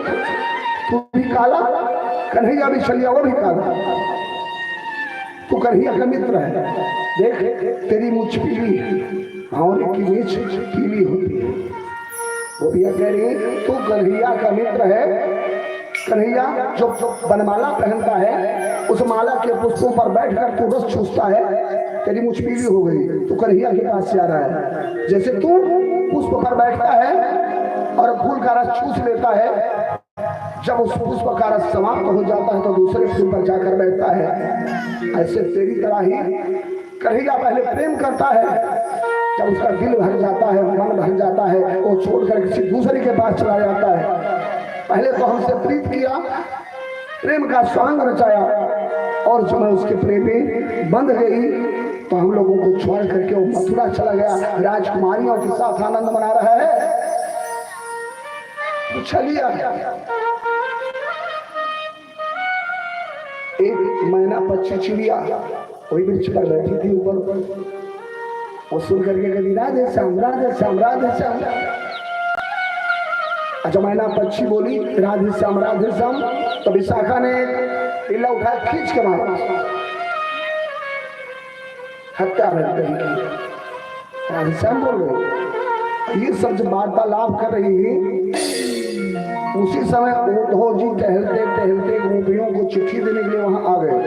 तू भी काला, कन्हैया भी छलिया, वो भी काला, तू कन्हैया का मित्र है। देख तेरी मुछ पीली है, और की मीछ पीली होती है। गोपियां कह रही तू कन्हैया का मित्र है। कन्हैया जो बनमाला पहनता है उस माला के पुष्पों पर बैठकर तू रस चूसता है, तेरी मुझ पीली हो गई, तू कन्हैया के पास से आ रहा है। जैसे तू पुष्प पर बैठता है और फूल का रस चूस लेता है, जब उस पुष्प का रस समाप्त हो जाता है तो दूसरे फूल पर जाकर बैठता है, ऐसे तेरी तरह ही कन्हैया पहले प्रेम करता है, जब उसका दिल भर जाता है, मन भर जाता है, वो छोड़कर किसी दूसरे के पास चला जाता है। पहले तो हमसे प्रीत किया, प्रेम का स्वांग रचाया, और जब मैं उसके प्रेम में बंध गई तो हम लोगों को छोड़ करके वो मथुरा चला गया, राजकुमारियों के साथ आनंद मना रहा है। तो चलिए एक मैना पक्षी चिड़िया वही वृक्ष पर बैठी थी ऊपर, और सुन करके कभी राधे श्याम राधे श्याम राधे श्याम। अच्छा मैना पक्षी बोली राधे श्याम राधे श्याम, तो विशाखा ने टीला उठाया खींच के मारा, हत्या राधे श्याम बोल रहे। ये सब जब वार्तालाप कर रही थी, उसी समय उद्धव जी टहलते टहलते गोपियों को चिट्ठी देने के लिए वहां आ गए।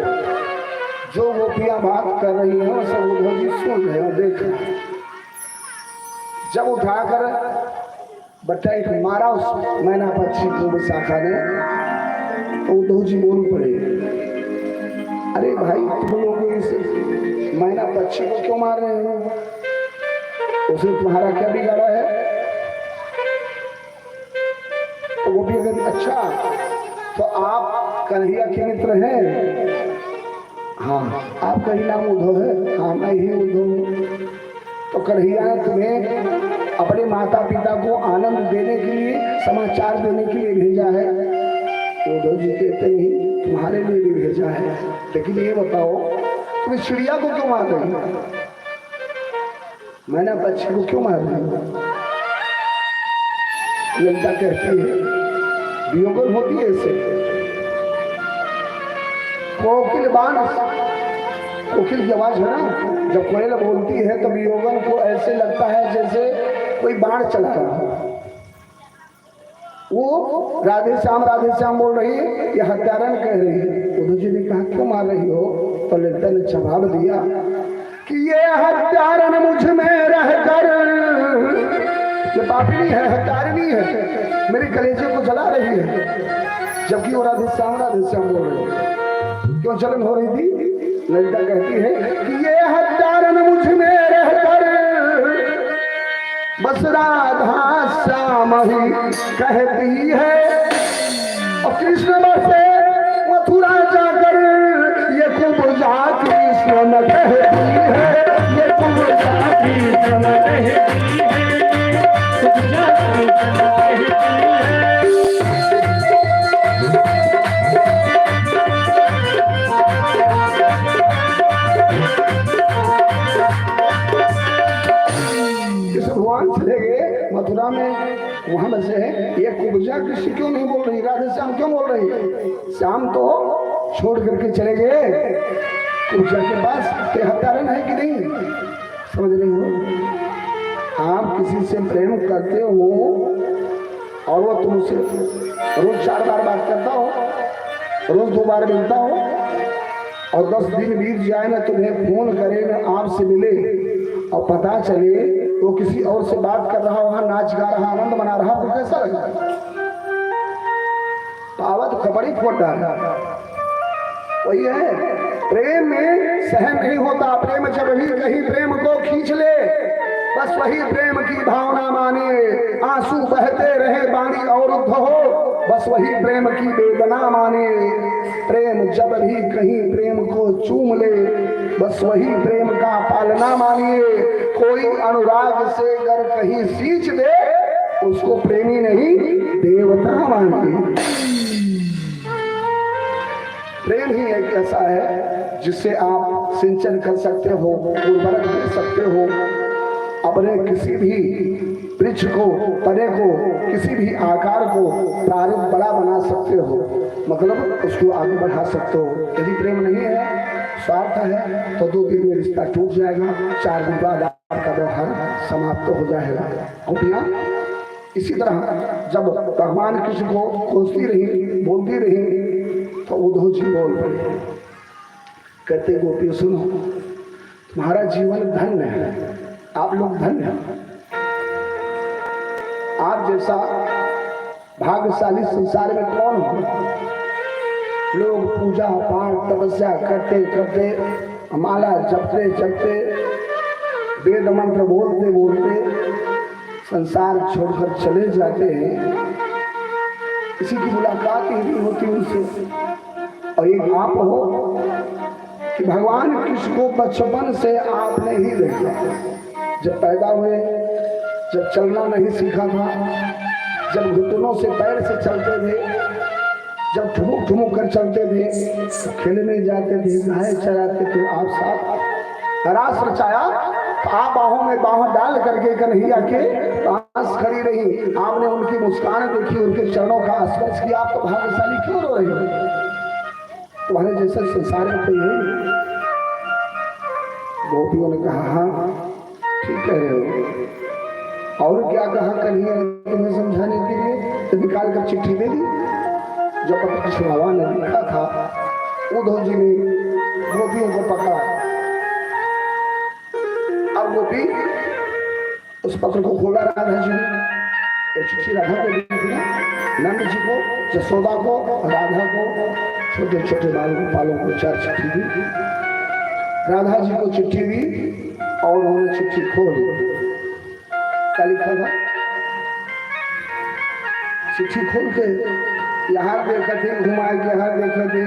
जो गोपियां बात कर रही हैं सब उद्धव जी सुन रहे हैं, देख रहे हैं। जब उठाकर बट्टा एक मारा उस मैना पक्षी को विशाखा ने, तो उद्धव जी बोल पड़े, अरे भाई तुम लोग इस मैना पक्षी को क्यों मार रहे हो, उसने तुम्हारा क्या बिगाड़ा है। तो गोपियां कहती अच्छा तो आप कन्हैया के मित्र हैं। हाँ आपका ही नाम उद्धव है। हाँ मैं ही उद्धव हूँ। तो कन्हैया ने तुम्हें अपने माता पिता को आनंद देने के लिए, समाचार देने के लिए भेजा है। उद्धव जी कहते नहीं तुम्हारे लिए भी भेजा है, लेकिन ये बताओ तुम चिड़िया को क्यों मार रही हो, मैंने बच्चे को क्यों मार रही हो। ललिता कहती है वियोगन होती है इससे, कोकिल बाण, कोकिल की आवाज है ना, जब कोयल बोलती है तो वियोगन को ऐसे लगता है जैसे कोई बाण चला रहा हो। वो राधे श्याम बोल रही है, ये हत्यारण कह रही है। उद्धव जी ने कहा क्यों मार रही हो, तो ललिता ने जवाब दिया कि ये हत्यारण मुझ में रहकर, ये पापड़ी है हत्यारिणी है, मेरे कलेजे को जला रही है। जबकि वो राधे श्याम बोल रही है, क्यों जलन हो रही थी। ललिता कहती है कि ये हत्यारण मुझ में रहकर बस राधा श्याम ही कहती है, और कृष्ण बसे मथुरा जाकर ये कुब्जा कृष्ण न कहती है, ये कुब्जा कृष्ण न कहती है। मथुरा में वहां बसे ये कुब्जा कृष्ण क्यों नहीं बोल रही, राधे श्याम क्यों बोल रही है। श्याम तो छोड़ करके चले गए कुब्जा के पास, के हत्यारण है कि नहीं, समझ रही हो। आप किसी से प्रेम करते हो और वो तुमसे रोज 4 बार बात करता हो, रोज 2 बार मिलता हो, और 10 दिन बीत जाए ना तुम्हें फोन करे ना आपसे मिले, और पता चले वो किसी और से बात कर रहा, वहां नाच गा रहा, आनंद मना रहा, तो कैसा लगेगा। पावत खबड़ी फोड़ डाला, वही है प्रेम में सहन नहीं होता। प्रेम जब भी कहीं प्रेम को खींच ले, बस वही प्रेम की भावना माने, आंसू बहते रहे बाणी और हो, बस वही प्रेम की वेदना माने। प्रेम जब भी कहीं प्रेम को चूम ले, बस वही प्रेम का पालना मानिए। कोई अनुराग से अगर कहीं सींच दे, उसको प्रेमी नहीं देवता मानिए। प्रेम ही एक ऐसा है जिससे आप सिंचन कर सकते हो, उर्वरक दे सकते हो, अपने किसी भी वृक्ष को, पौधे को, किसी भी आकार को प्रारूप बड़ा बना सकते हो, मतलब उसको आगे बढ़ा सकते हो। यदि प्रेम नहीं है, स्वार्थ है, तो 2 दिन में रिश्ता टूट जाएगा, 4 दिन बाद आपका व्यवहार समाप्त हो जाएगा। इसी तरह जब भगवान कृष्ण को खोजती रही, बोलती रही, तो उद्धव जी बोल पड़े, कहते गोपी सुनो, तुम्हारा जीवन धन्य है, आप लोग धन्य हैं। आप जैसा भाग्यशाली संसार में कौन हो? लोग पूजा पाठ तपस्या करते करते, माला जपते जपते, वेद मंत्र बोलते बोलते संसार छोड़कर चले जाते हैं, किसी की मुलाकात ही नहीं होती उनसे। और एक आप हो कि भगवान कृष्ण को बचपन से आपने ही देखा, जब पैदा हुए, जब चलना नहीं सीखा था, जब घुटनों से पैर से चलते थे, जब ठुमुक ठुमुक कर चलते थे, खेलने जाते थे, गाय चराते थे, आप साथ रास रचाया, तो आप बाहों में बाहों डाल करके कन्हैया के पास खड़ी रही, आपने उनकी मुस्कान देखी, उनके चरणों का स्पर्श किया, आप तो भाग्यशाली क्यों रो रहे हो? तुम्हारे जैसा संसार में कोई है? गोपियों ने कहा हाँ ठीक कह रहे हो। और क्या कहा कन्हैया तुम्हें समझाने के लिए? तो निकाल कर चिट्ठी दे दी। जब कृष्ण भगवान ने लिखा था, उद्धव जी ने गोपियों को पकड़ा। अब गोपी उस पत्र को खोला, राधा जी ने चिट्ठी राधा को दी थी, नंद जी को, जसोदा को, राधा को, छोटे छोटे बाल गोपालों को 4 चिट्ठी दी। राधा जी को चिट्ठी दी और उन्होंने चिट्ठी खोली। क्या लिखा था? चिट्ठी खोल के यहाँ देखा थे, घुमा के यहाँ देखा थे,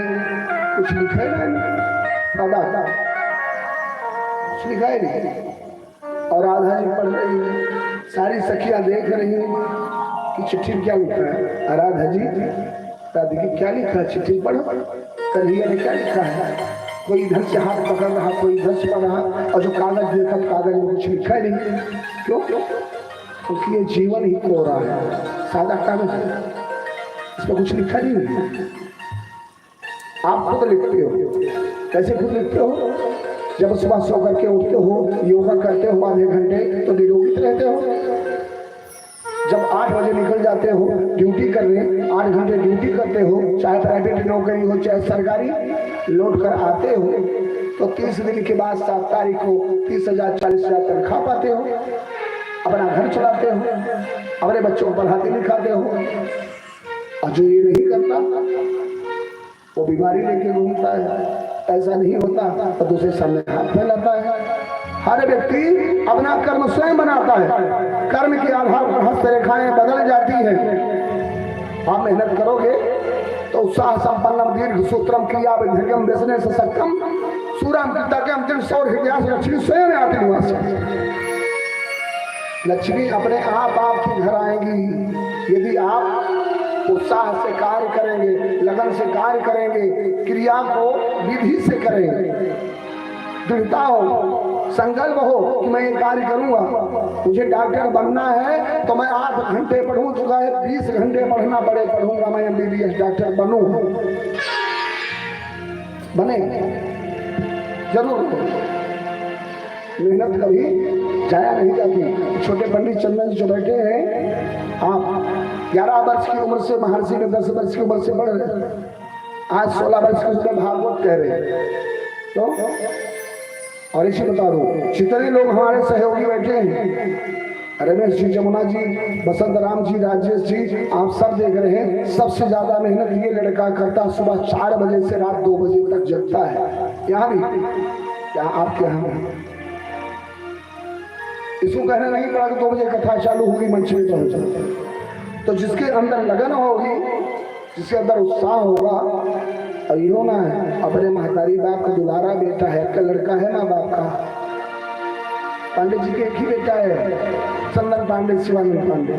कुछ लिखा ही नहीं, सादा कुछ लिखा ही नहीं। और राधा जी पढ़ रही है, सारी सखियां देख रही हैं कि चिट्ठी में क्या लिखा है। राधा जी, राधिका क्या लिखा है? चिट्ठी पढ़। कन्हैया ने क्या लिखा है? कोई इधर से हाथ पकड़ रहा, कोई इधर से पढ़ रहा, और जो कागज देखा, कागज में कुछ लिखा ही नहीं। क्यों? क्योंकि ये जीवन ही कोरा है, सादा कागज है, इसमें कुछ लिखा नहीं। आप खुद लिखते हो। कैसे खुद लिखते हो? जब सुबह सो करके उठते हो, योगा करते हो आधे घंटे, तो निरोगित रहते हो। जब 8 बजे निकल जाते हो ड्यूटी करने, 8 घंटे ड्यूटी करते हो, चाहे प्राइवेट नौकरी हो चाहे सरकारी, लौट कर आते हो, तो 30 दिन के बाद 7 तारीख को 30,000 40,000 तनख्वाह पाते हो, अपना घर चलाते हो, अपने बच्चों को पढ़ाते लिखाते हो। और जो ये नहीं करता वो बीमारी लेके घूमता है, ऐसा नहीं होता तो दूसरे सामने हाथ फैलाता है। हर व्यक्ति अपना कर्म स्वयं बनाता है, कर्म के आधार पर हस्तरेखाएं बदल जाती हैं। आप मेहनत करोगे तो उत्साह संपन्नम दीर्घ सूत्रम क्रिया विधर्यम व्यसने सशक्तम सूराम पिता के अंतिम सौर हृदय लक्ष्मी स्वयं आती निवास। लक्ष्मी अपने आप आपके घर आएंगी यदि आप उत्साह से कार्य करेंगे, लगन से कार्य करेंगे, क्रिया को विधि से करेंगे, दृढ़ता हो, संकल्प हो कि मैं ये कार्य करूंगा। मुझे डॉक्टर बनना है तो मैं 8 घंटे पढ़ूं, चुका है 20 घंटे पढ़ना पड़े, पढ़ूंगा, मैं MBBS डॉक्टर बनूं। बने जरूर, मेहनत कभी जाया नहीं जाती। छोटे पंडित चंदन जो बैठे हैं, आप 11 वर्ष की उम्र से महर्षि में 10 वर्ष की उम्र से बढ़ रहे, आज 16 वर्ष की उम्र भागवत कह रहे तो। और इसी बता दो, जितने लोग हमारे सहयोगी बैठे हैं, रमेश जी, जमुना जी, बसंत राम जी, राजेश जी, आप सब देख रहे हैं, सबसे ज्यादा मेहनत ये लड़का करता, सुबह 4 बजे से रात 2 बजे तक जगता है। यहाँ भी क्या आपके यहाँ इसको कहना नहीं पड़ा कि 2 बजे कथा चालू होगी, मंच में पहुंच। तो जिसके अंदर लगन होगी, जिसके अंदर उत्साह होगा, और यो ना है अपने महतारी बाप का दुलारा बेटा है, का लड़का है माँ बाप का। पांडे जी के एक ही बेटा है, चंदन पांडे, शिवानंद पांडे।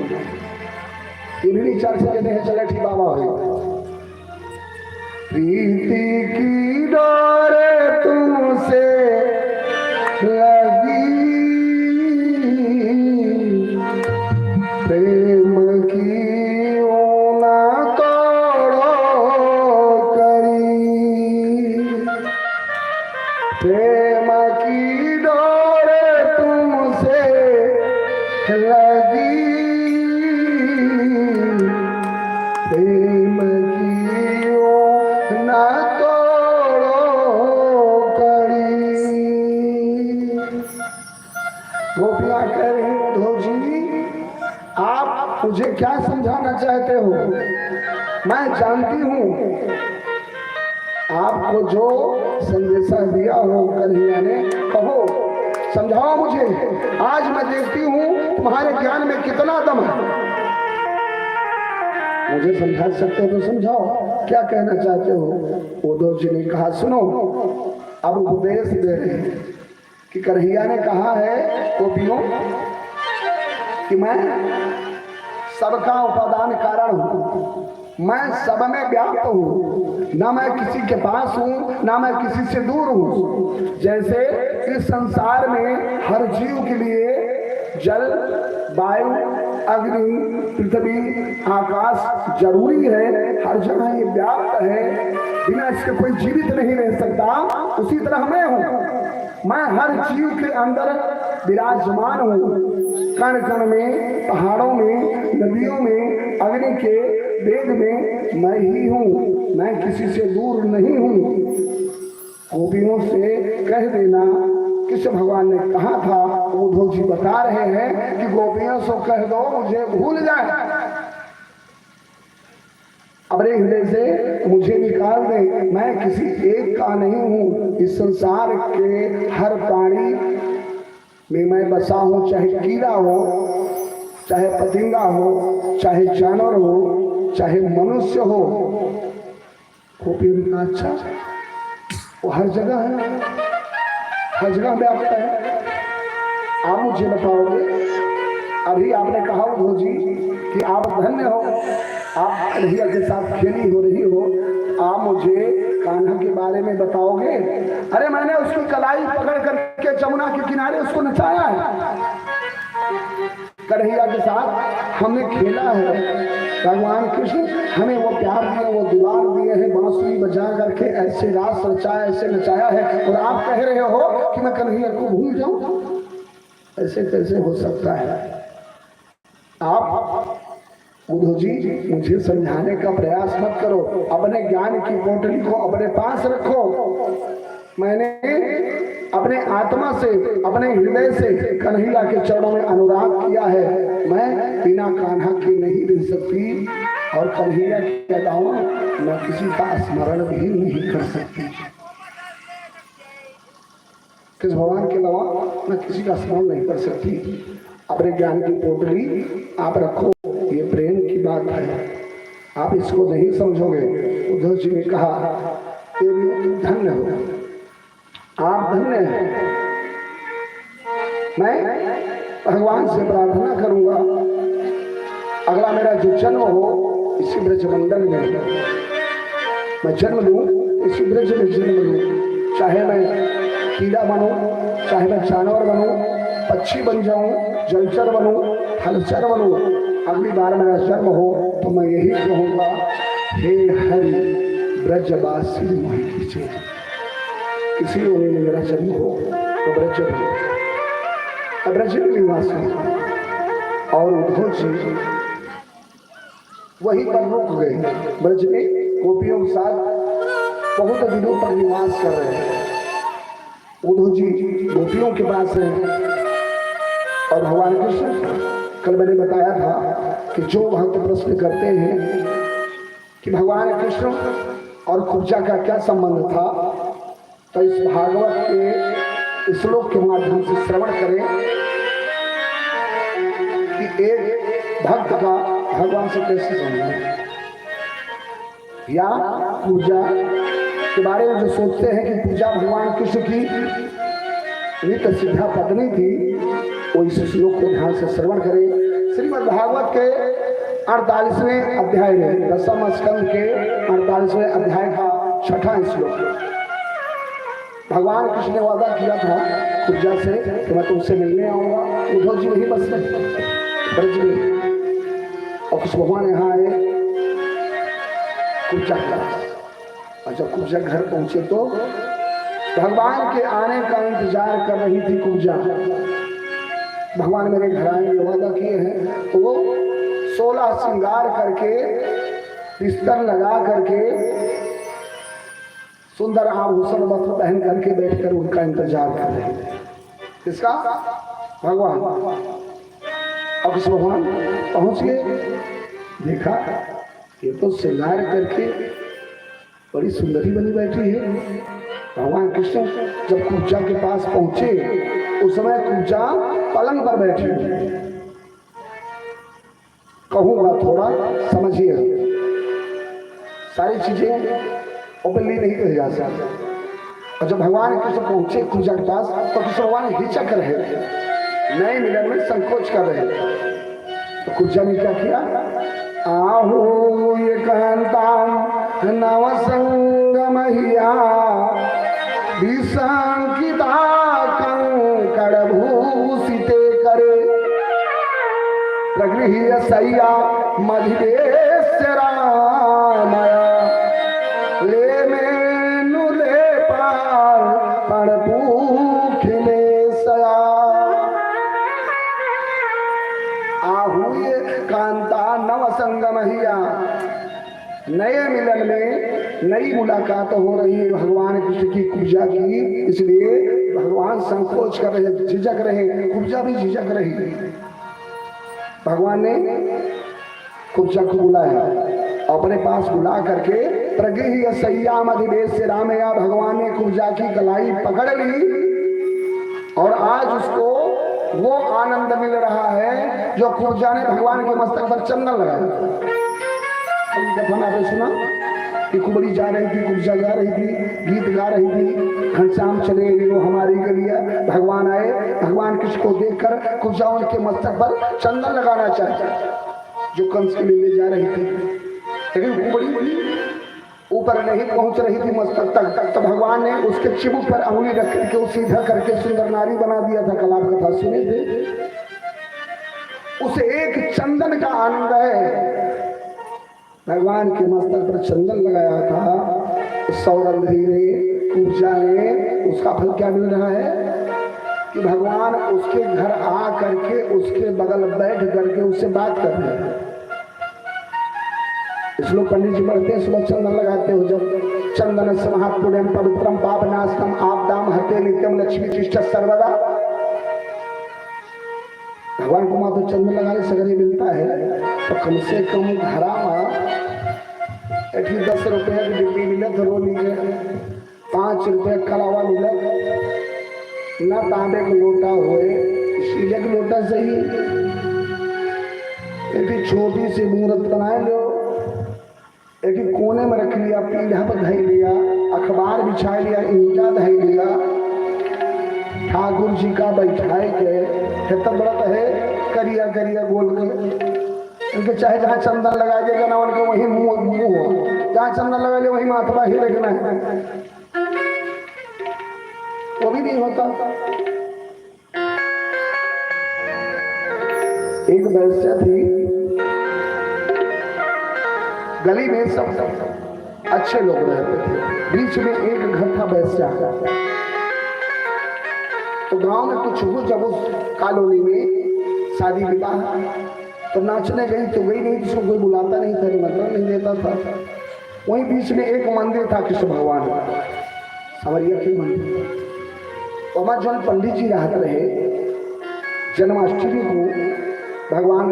ये भी 4 से कहते हैं चले ठीक बाबा हो। प्रीति की डोर तुमसे लगी, प्रेम की ऊना तोड़ो करी, प्रेम की डोर तुमसे लगी, क्या समझाना चाहते हो? मैं जानती हूँ आपको जो संदेशा दिया हो कन्हैया ने, कहो, समझाओ मुझे। आज मैं देखती हूँ तुम्हारे ज्ञान में कितना दम है। मुझे समझा सकते हो तो समझाओ, क्या कहना चाहते हो? उद्धव जी ने कहा, सुनो, अब उपदेश दे रहे हैं कि कन्हैया ने कहा है गोपियों कि मैं सबका उपादान कारण हूँ, मैं सब में व्याप्त हूँ, ना मैं किसी के पास हूँ ना मैं किसी से दूर हूँ। जैसे इस संसार में हर जीव के लिए जल, वायु, अग्नि, पृथ्वी, आकाश जरूरी है, हर जगह ये व्याप्त है, बिना इसके कोई जीवित नहीं रह सकता, उसी तरह मैं हूँ। मैं हर जीव के अंदर विराजमान हूँ, कण कण में, पहाड़ों में, नदियों में, अग्नि के वेग में मैं ही हूँ, मैं किसी से दूर नहीं हूँ। गोपियों से कह देना, कृष्ण भगवान ने कहा था। उद्धव जी बता रहे हैं कि गोपियों से कह दो मुझे भूल जाए, अपने हृदय से मुझे निकाल दे, मैं किसी एक का नहीं हूँ। इस संसार के हर प्राणी में मैं बसा हूँ, चाहे कीड़ा हो, चाहे पतिंगा हो, चाहे जानवर हो, चाहे मनुष्य हो। गोपियों ने कहा, अच्छा, वो हर जगह है, हर जगह व्याप्त है। आप मुझे बताओगे, अभी आपने कहा उद्धव जी कि आप धन्य हो, आप कन्हैया के साथ खेली हो रही हो, आप मुझे कान्हा के बारे में बताओगे? अरे मैंने उसकी कलाई पकड़ करके जमुना के किनारे उसको नचाया है, कन्हैया के साथ हमने खेला है। भगवान कृष्ण हमें वो प्यार दिए, वो दुलार दिए हैं, बांसुरी बजा करके ऐसे रास रचाया, ऐसे नचाया है, और आप कह रहे हो कि मैं कन्हैया को भूल जाऊं? ऐसे कैसे हो सकता है? आप उद्धव जी मुझे समझाने का प्रयास मत करो, अपने ज्ञान की पोटली को अपने पास रखो। मैंने अपने आत्मा से, अपने हृदय से कन्हैया के चरणों में अनुराग किया है। मैं बिना कान्हा के नहीं रह सकती, और कन्हैया के अलावा मैं किसी का स्मरण भी नहीं कर सकती। किस भगवान के अलावा मैं किसी का स्मरण नहीं कर सकती। अपने ज्ञान की पोटली आप रखो, ये प्रेम की बात है, आप इसको नहीं समझोगे। उद्धव जी ने कहा, धन्य हो, आप धन्य हैं। मैं भगवान से प्रार्थना करूंगा अगला मेरा जो जन्म हो इसी ब्रजमंडल में मैं जन्म लूं, इसी ब्रज में जन्म लूं, चाहे मैं कीड़ा बनूं, चाहे मैं जानवर बनूं, पक्षी बन जाऊं, जलचर बनूं, हलचर बनूं, अगली बार मेरा जन्म हो तो मैं यही कहूंगा, हे हरि ब्रजवासी मोहि कीजिए। किसी होने में मेरा जन्म हो तो ब्रज में निवास हो। और उद्धव जी वहीं पर रुक गए, ब्रज में गोपियों के साथ बहुत दिनों पर निवास कर रहे हैं। उद्धव जी गोपियों के पास हैं, और भगवान कृष्ण, कल मैंने बताया था कि जो भक्त प्रश्न करते हैं कि भगवान कृष्ण और कुब्जा का क्या संबंध था, तो इस भागवत के श्लोक के माध्यम से श्रवण करें कि एक भक्त का भगवान से कैसे संबंध, या पूजा के बारे में जो सोचते हैं कि पूजा भगवान कृष्ण की नित्य सिद्धा पत्नी थी, वो इस श्लोक को ध्यान से श्रवण करें। श्रीमद् भागवत के 48वें अध्याय में, 10वें स्कंद के 48वें अध्याय का 6वां श्लोक। भगवान कृष्ण ने वादा किया था कुब्जा से कि मैं तुमसे मिलने आऊंगा। उद्धव जी वही बस ब्रज में, और कृष्ण भगवान यहाँ आए कुब्जा का, और जब कुब्जा घर पहुंचे तो भगवान के आने का इंतजार कर रही थी कुब्जा। भगवान मेरे घर आएंगे वादा किए हैं, तो वो 16 श्रृंगार करके, बिस्तर लगा करके, सुंदर आभूषण वस्त्र पहन करके बैठकर उनका इंतजार कर रहे थे। किसका? भगवान। और कृष्ण भगवान पहुंच गए, देखा ये तो श्रृंगार करके बड़ी सुंदरी बनी बैठी है। भगवान कृष्ण जब कुब्जा के पास पहुंचे उस समय कुब्जा पलंग पर बैठी हुई। कहूंगा थोड़ा समझिए, सारी चीजें ओपनली नहीं कही जा सकती। और जब भगवान कृष्ण पहुंचे कुब्जा के पास तो कृष्ण भगवान हिचक रहे थे, नए मिलन में संकोच कर रहे थे। तो कुब्जा ने क्या किया, आहू ये कहता नव संगमहिया विसंकिता कंकड़ भूषिते करे प्रगृह्य सैया मधिदेश रामया ले मेनु ले पार पण पूखिले सया। आहूय कांता नव संगमहिया, नए मिलन में नई मुलाकात हो रही है भगवान कृष्ण की कुब्जा की, इसलिए भगवान संकोच कर रहे, झिझक रहे, कुब्जा भी झिझक रही। भगवान ने कुब्जा को बुलाया, अपने पास बुला करके प्रगृह्य सय्याम अधिवेश से रामया, भगवान ने कुब्जा की कलाई पकड़ ली और आज उसको वो आनंद मिल रहा है जो कुब्जा ने भगवान के मस्तक पर चंदन लगाया। कथन आपने सुना कि कुबड़ी जा रही थी, कुब्जा जा रही थी, गीत गा रही थी, घनश्याम चले वो हमारी गलिया। भगवान आए, भगवान कृष्ण को देखकर कुब्जा उनके मस्तक पर चंदन लगाना चाहता जो कंस के लिए ले जा रही थी, लेकिन कुबड़ी ऊपर नहीं पहुंच रही थी मस्तक तक। तो भगवान ने उसके चिबुक पर अंगुली रख करके उसे सीधा करके सुंदर नारी बना दिया था। कलाप कथा सुने थे, उसे एक चंदन का आनंद है। भगवान के मस्तक पर चंदन लगाया था सौरंधी ने, कुब्जा ने, उसका फल क्या मिल रहा है कि भगवान उसके घर आ करके उसके बगल बैठ करके उससे बात कर रहे हैं। इसलिए पंडित जी पढ़ते हैं, सुबह चंदन लगाते हो जब, चंदन से महापुण्यम पवित्रम पापनाशकम आपदाम हते नित्यम लक्ष्मी तिष्ठ सर्वदा। भगवान को मात्र चंदन लगाने से अगर ये मिलता है तो कम से कम घरामा 10 रुपया की डिब्बी मिले तो रो लीजिए, 5 रुपये कलावा मिले, ना तांबे का लोटा होए, स्टील का लोटा सही, एक छोटी सी मूर्त बनाए लो, एक कोने में रख लिया, पीढ़ा पर धई लिया, अखबार बिछा लिया, ईंटा धई लिया, ठाकुर जी का बैठाए के व्रत है करिया करिया गोल कर उनके, चाहे जहाँ चंदन लगा देगा ना उनके वही मुंह, जहाँ चंदन लगा ले वही माथवा ही रखना है, वो भी नहीं होता। एक वैश्या थी, गली में सब अच्छे लोग रहते थे, बीच में एक घर था वैश्या का। तो गांव में कुछ हो, जब उस कॉलोनी में शादी विवाह तो नाचने गई तो गई नहीं, जिसको कोई बुलाता नहीं था, निमंत्रण नहीं देता था। वहीं बीच में एक मंदिर था कृष्ण भगवान का, समरिया के मंदिर। तो हमारे जो पंडित जी रहते रहे, जन्माष्टमी को भगवान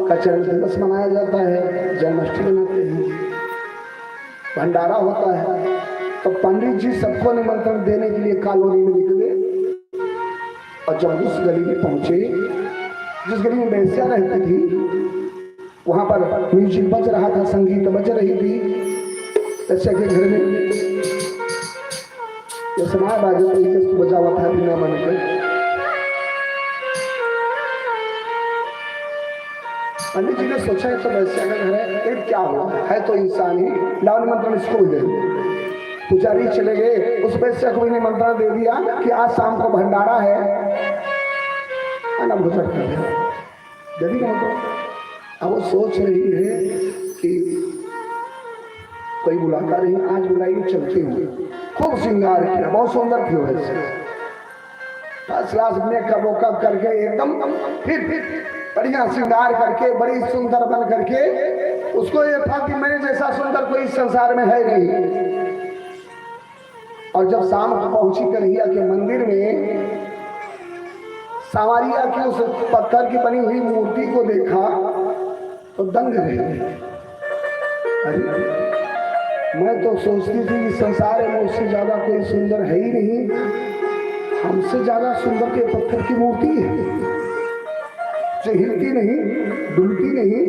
का जन्म दिवस मनाया जाता है, जन्माष्टमी मनाते हैं, भंडारा होता है। तो पंडित जी सबको निमंत्रण देने के लिए कॉलोनी में निकले और जब उस गली में पहुंचे, जिस गली में वैश्या रहती थी, वहां पर म्यूजिक बज रहा था, संगीत बज रही थी। वैश्या के घर में ये समाज बाजा तरीके से बजा हुआ था बिना मन के। पंडित जी ने सोचा है तो वैश्या का घर है, एक क्या हुआ है तो इंसान ही, लाओ निमंत्रण इसको भी दे। पुजारी चले गए, उस वैश्या को भी निमंत्रण दे दिया कि आज शाम को भंडारा है, ना भोजन कर दे दी। अब वो सोच रही है कि कोई बुलाता नहीं, आज बुलाई चलती हूँ। खूब श्रृंगार किया, बहुत सुंदर थी वैसे, फर्स्ट क्लास मेकअप वोकअप करके एकदम फिर बढ़िया श्रृंगार करके बड़ी सुंदर बन करके। उसको ये था कि मेरे जैसा सुंदर कोई संसार में है नहीं। और जब शाम को पहुंची कन्हैया के मंदिर में, सांवरिया की उस पत्थर की बनी हुई मूर्ति को देखा तो दंग रह गए। अरे मैं तो सोचती थी कि संसार में मुझसे ज्यादा कोई सुंदर है ही नहीं, हमसे ज्यादा सुंदर के पत्थर की मूर्ति है जो हिलती नहीं डुलती नहीं,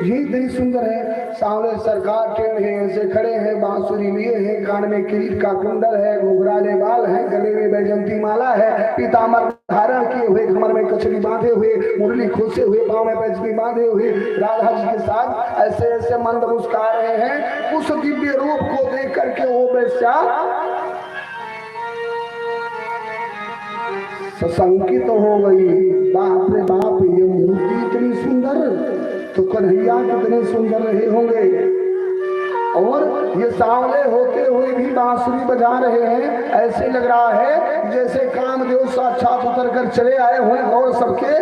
यही इतनी सुंदर है। सामने सरकार टेढ़े ऐसे खड़े हैं, बांसुरी लिए हैं, कान में किरीट का कुंडल है, घुघराले बाल है, गले में बैजंती माला है, पीताम्बर धारण किए हुए, कमर में कचरी बांधे हुए, मुरली खोसे हुए, पांव में पैजनी बांधे हुए, राधा जी के साथ ऐसे ऐसे मंद मुस्कुरा रहे हैं। उस दिव्य रूप को देख करके वो बेस्या सशंकित तो हो गई। बाप रे बाप, ये मूर्ति इतनी सुंदर तो कन्हैया कितने सुंदर रहे होंगे। और ये सांवले होते हुए भी बांसुरी बजा रहे हैं, ऐसे लग रहा है जैसे कामदेव साक्षात उतर कर चले आए हों और सबके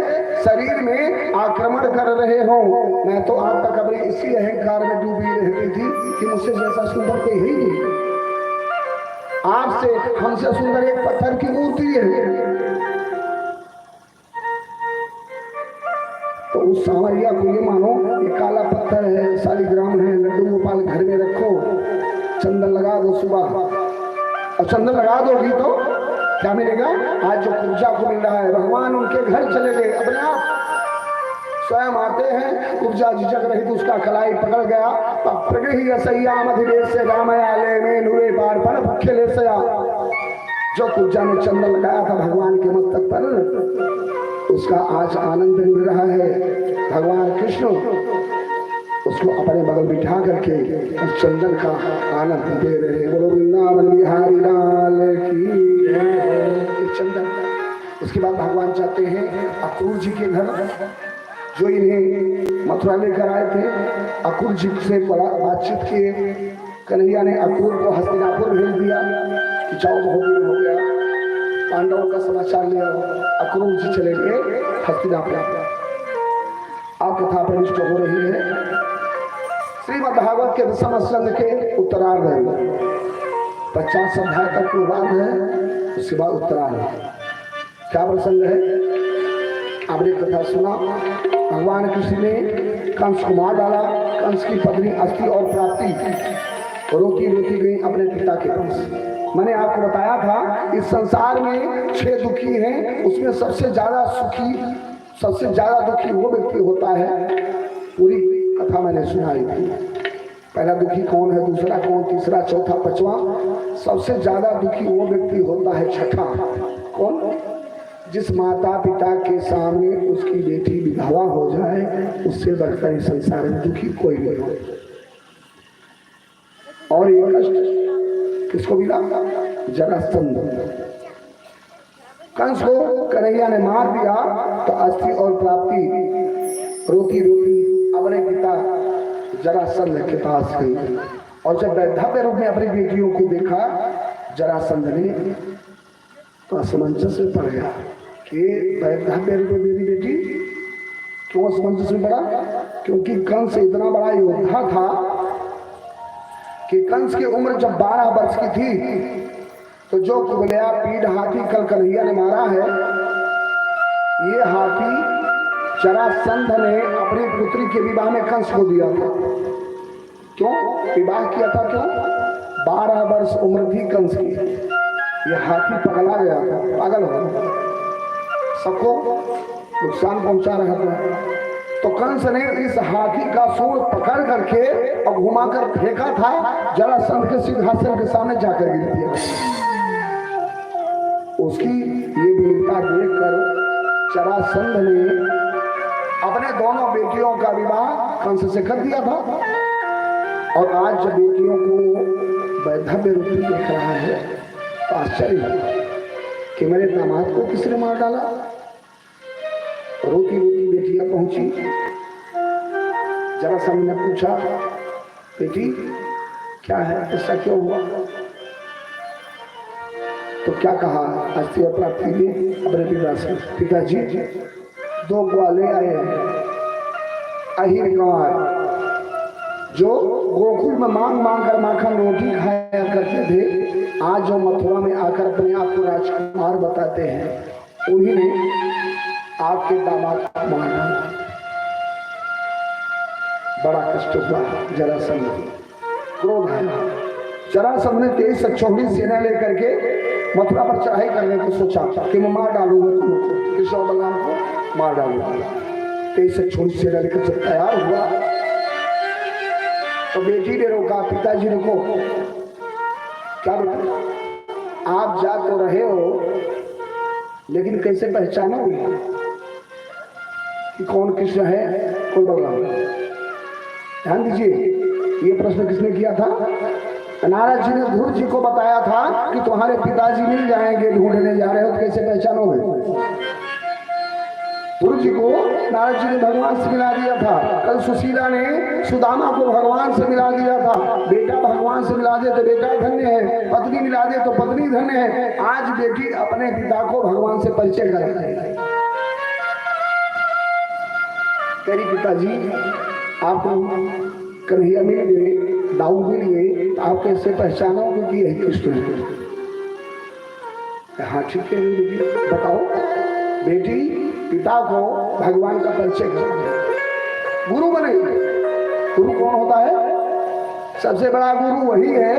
शरीर में आक्रमण कर रहे हों। मैं तो आज तक अपने इसी अहंकार में डूबी रहती थी कि मुझसे जैसा सुंदर कोई है ही नहीं, आपसे हमसे सुंदर एक पत्थर की मूर्ति है। तो उस सांवरिया को ये मानो ये काला पत्थर है, शालिग्राम है, लड्डू गोपाल घर में रखो, चंदन लगा दो सुबह, और चंदन लगा दोगी तो क्या मिलेगा? आज जो पूजा को मिल रहा है, भगवान उनके घर चले गए, अपने आप स्वयं आते हैं, उपजा झिझक रही तो उसका कलाई पकड़ गया, प्रगृही असैया मधिदेश से रामयाले में नुरे पार पर खेले से जो पूजा में चंदन लगाया था भगवान के मस्तक पर, उसका आज आनंद मिल रहा है। भगवान कृष्ण उसको अपने बगल बिठा करके उस चंदन का आनंद दे रहे हैं। बोलो वृंदावन बिहारी लाल की। चंदन उसके बाद भगवान जाते हैं अक्रूर जी के घर, जो इन्हें मथुरा लेकर आए थे। अक्रूर जी से बड़ा बातचीत किए, कन्हैया ने अक्रूर को हस्तिनापुर भेज दिया कि जाओ बहुत दिन हो गया, पांडवों का समाचार लिया। अक्रूर जी चले गए हस्तिनापुर। अब कथा प्रविष्ट हो रही है श्रीमद् भागवत के दशम स्कंद के उत्तरार्ध में 50 अध्याय तक की बात है, उसके बाद उत्तरार्ध। क्या प्रसंग है? आपने कथा सुना, भगवान कृष्ण ने कंस को मार डाला, कंस की पत्नी अस्थि और प्राप्ति रोती रोती गई अपने पिता के पास। मैंने आपको बताया था इस संसार में 6 दुखी हैं, उसमें सबसे ज्यादा सुखी, सबसे ज्यादा दुखी वो व्यक्ति होता है। पूरी कथा मैंने सुनाई थी, पहला दुखी कौन है, दूसरा कौन, तीसरा, चौथा, पांचवा। सबसे ज्यादा दुखी वो व्यक्ति होता है छठा। कौन? जिस माता पिता के सामने उसकी बेटी विधवा हो जाए, उससे बढ़कर इस संसार में दुखी कोई नहीं हो। और ये कष्ट किसको मिला? जरासंध। कंस को कन्हैया ने मार दिया तो अस्थि और प्राप्ति रोती रोती अपने पिता जरासंध के पास गई। और जब वैधव्य रूप में अपनी बेटियों को देखा जरासंध ने, तो असमंजस में पड़ गया कि वैधव्य रूप में मेरी बेटी क्यों असमंजस में पड़ा? क्योंकि कंस इतना बड़ा योद्धा था कि कंस की उम्र जब 12 वर्ष की थी तो जो कुबलया पीढ़ हाथी कल कन्हैया ने मारा है, ये हाथी जरासंध ने अपनी पुत्री के विवाह में कंस को दिया था। क्यों विवाह किया था? क्यों? 12 वर्ष उम्र थी कंस की, ये हाथी पगला गया था, पागल हो गया, सबको नुकसान पहुंचा रहा था। तो कंस ने इस हाथी का सूंड पकड़ करके और घुमाकर फेंका था, जरासंध के सिंहासन के सामने जाकर गिर दिया। उसकी ये वीरता देखकर जरासंध ने अपने दोनों बेटियों का विवाह कंस से कर दिया था। और आज जब बेटियों को वैधव्य रूप में देख रहा है तो आश्चर्य है कि मेरे दामाद को किसने मार डाला। रोती रोती बेटियां पहुंची, जरासंध ने पूछा, बेटी क्या है, ऐसा क्यों हुआ? तो क्या कहा अस्थि और प्राप्ति ने अपने पिता से? पिताजी 2 ग्वाले आए हैं, अहिर गंवार, जो गोकुल में मांग मांग कर माखन रोटी खाया करते थे, आज जो मथुरा में आकर अपने आप को राजकुमार बताते हैं, उन्हीं ने आपके दामाद को मार डाला। बड़ा कष्ट हुआ जरासंध, क्रोध आया। जरासंध ने 23 अक्षौहिणी सेना लेकर के मथुरा पर चढ़ाई करने को सोचा कि मैं मार डालूंगा तुमको, कृष्ण और बलराम को मार डालूंगा। 23 अक्षौहिणी सेना लेकर जब तैयार हुआ तो बेटी ने रोका, पिताजी रुको। क्या बेटा, आप जा तो रहे हो लेकिन कैसे पहचानोगे कि कौन कृष्ण है कौन बलराम? ध्यान दीजिए, ये प्रश्न किसने किया था? नारद जी ने ध्रुव जी को बताया था कि तुम्हारे पिताजी मिल जाएंगे, ढूंढने जा रहे हो तो कैसे पहचानोगे? ध्रुव जी को नारद जी ने भगवान से मिला दिया था। कल सुशीला ने सुदामा को भगवान से मिला दिया था। बेटा भगवान से मिला दे तो बेटा धन्य है, पत्नी मिला दे तो पत्नी धन्य है। आज बेटी अपने पिता को भगवान से परिचय कराए। तेरी पिताजी आपको कन्हैया मिल गए, दाऊ मिल गए, आप कैसे पहचानोगे कि यही कृष्ण है? हाँ ठीक है बेटी, बताओ। बेटी पिता को भगवान का परिचय करें, गुरु बने। गुरु कौन होता है? सबसे बड़ा गुरु वही है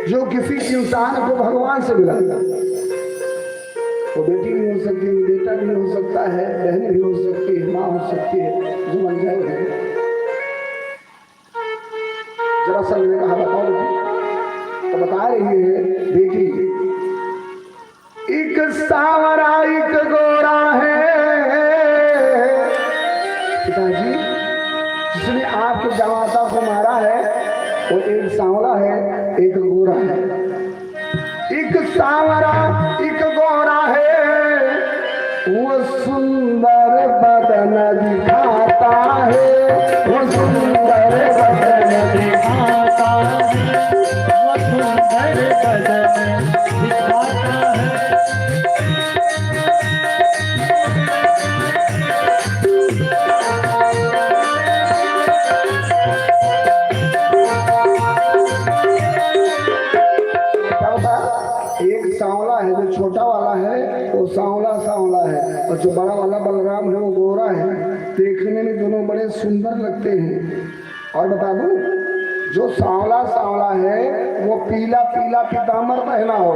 जो किसी इंसान को भगवान से मिलाएगा। वो बेटी भी हो सकती है, बेटा भी हो सकता है, बहन भी हो सकती है, माँ हो सकती है, जो बन जाए। जरासंध ने कहा बताओ बेटी, तो बता रही है बेटी, एक सांवरा एक गोरा है। पिताजी, जिसने आपके जमाता को मारा है वो एक सांवला है, एक गोरा है। एक सांवरा एक गोरा है, वो सुंदर बदन दिखाता है, वो सुंदर बदन दिखाता है, वो सुंदर बदन दिखाता है। सांवला है, जो छोटा वाला है वो सांवला सांवला है, और जो बड़ा वाला बलराम है वो गोरा है। देखने में दोनों बड़े सुंदर लगते हैं। और बता दूं, जो सांवला सांवला है वो पीला पीला पीताम्बर पहना हो,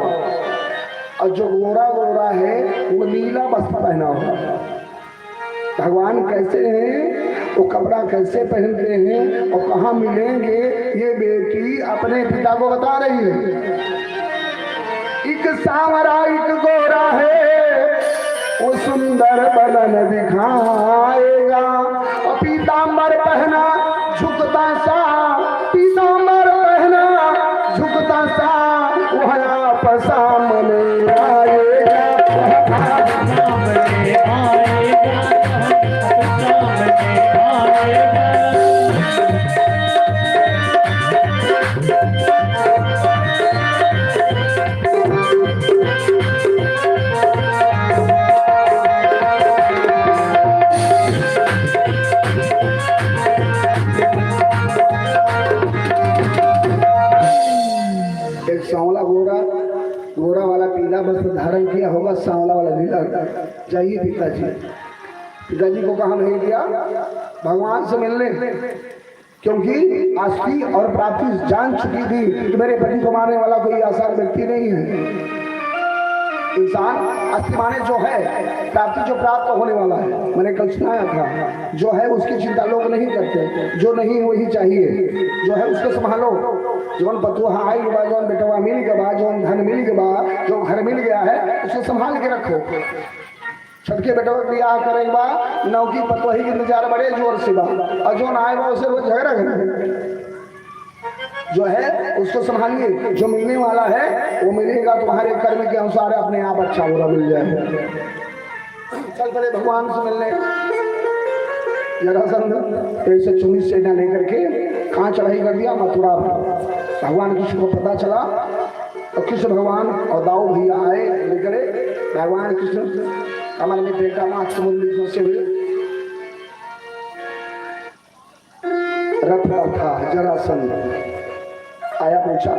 और जो गोरा गोरा है वो नीला वस्त्र पहना हो। भगवान कैसे हैं, वो कपड़ा कैसे पहनते हैं और कहाँ मिलेंगे, ये बेटी अपने पिता को बता रही है। एक सांवरा एक गोरा है, वो सुंदर बदन दिखाएगा, और पीताम्बर पहना झुकता सा, पीताम्बर पहना झुकता सा, वह आप सामने आएगा, सामने आएगा, सामने आएगा। सांवला गोरा, गोरा वाला पीला वस्त्र धारण किया होगा, सांवला वाला नीला। जाइए पिताजी, पिताजी को कहा नहीं दिया भगवान से मिलने, क्योंकि आस्ती और प्राप्ति जान चुकी थी कि मेरे पति को मारने वाला कोई आसान व्यक्ति नहीं है। इंसान अस्थि माने जो है, प्राप्ति जो प्राप्त होने वाला है। मैंने कल सुनाया था, जो है उसकी चिंता लोग नहीं करते, जो नहीं वही चाहिए, जो है उसको संभालो। जौन बतुआ आई के बाद, जौन बेटवा मिल के बाद, जौन धन मिल के बाद, जो घर मिल गया है उसको संभाल के रखो। छटके बेटवा ब्याह करेंगे बा, नौकी पतवही के इंतजार बड़े जोर से बा, और जो आए बा उसे रोज झगड़ा करेंगे। जो है उसको संभालिए, जो मिलने वाला है वो मिलेगा तुम्हारे कर्म के अनुसार, अपने आप अच्छा बुरा मिल जाए। चल पड़े भगवान से मिलने। जरासंध 23 सेना लेकर के कहाँ चढ़ाई कर दिया? मथुरा पर। भगवान कृष्ण को पता चला और कृष्ण भगवान और दाऊ भैया आए लेकर। भगवान कृष्ण कमर में बेटा माथ समुद्र से हुए रथ पर था। जरासंध आया, पूछा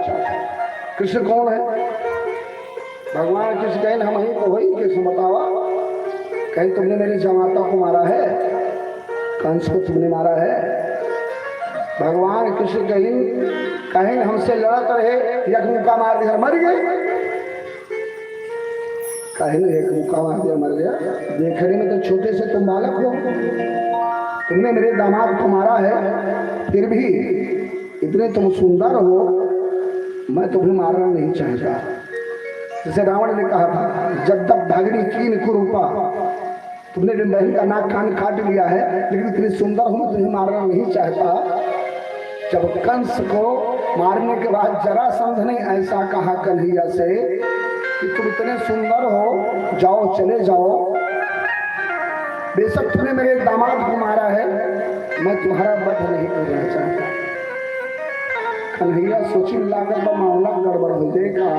कृष्ण कौन है? भगवान कृष्ण कहें हम ही तो वही, कृष्ण बतावा। कहीं तुमने मेरी जमाता को मारा है? कंस को तुमने मारा है? भगवान कृष्ण कहीं कहीं हमसे लड़त रहे, एक मुक्का मार दिया मर गए, कहीं एक मुक्का मार दिया मर गया। देखने में तो छोटे से तुम बालक हो, तुमने मेरे दामाद को मारा है, फिर भी इतने तुम सुंदर हो, मैं तुम्हें मारना नहीं चाहता। जैसे रावण ने कहा था, जब तक भागनी कीन कुरूपा, तुमने मेरी बहन का नाक कान काट लिया है, लेकिन इतनी सुंदर हो, मैं तुम्हें मारना नहीं चाहता। जब कंस को मारने के बाद जरासंध ने ऐसा कहा कन्हैया से कि तुम इतने सुंदर हो, जाओ चले जाओ, बेशक तुमने मेरे दामाद को मारा है, मैं तुम्हारा वध नहीं करना चाहता। कन्हैया सोची लागत पर मामला गड़बड़ हो जाएगा,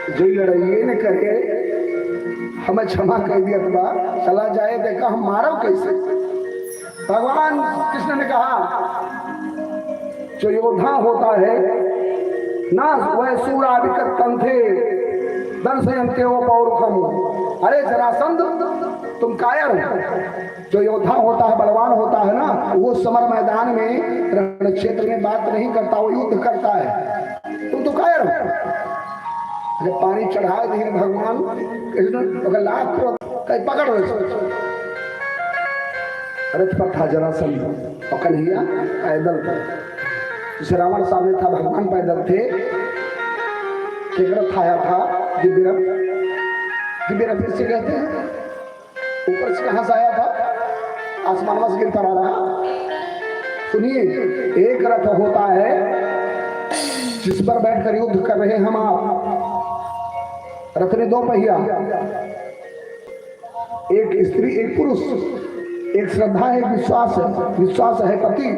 जो लड़ाइए न करे हमें क्षमा कर दिया बा, चला जाए, देखा हम मारो कैसे। भगवान कृष्ण ने कहा, जो योद्धा होता है ना वह सूराविकत कंथे दर्शयन्ते वो पौरुखम। अरे जरासंध, तुम कायर हो। जो योद्धा होता है, बलवान होता है ना, वो समर मैदान में रण क्षेत्र में बात नहीं करता, वो युद्ध करता है। तुम तो कायर हो। जब पानी चढ़ा दिए भगवान कृष्ण, लाख कहीं पकड़ रथ पर था जरासंध और कन्हैया पैदल था। जिसे रावण सामने था, भगवान पैदल थे। एक रथ आया था, दिव्य रथ। दिव्य रथ किससे कहते हैं? ऊपर से कहां से आया था? आसमान से गिर कर आ रहा। सुनिए, एक रथ होता है जिस पर बैठकर युद्ध कर रहे हम आप। रथ ने दो पहिया, एक स्त्री एक पुरुष, एक श्रद्धा है, एक विश्वास है। विश्वास है पति,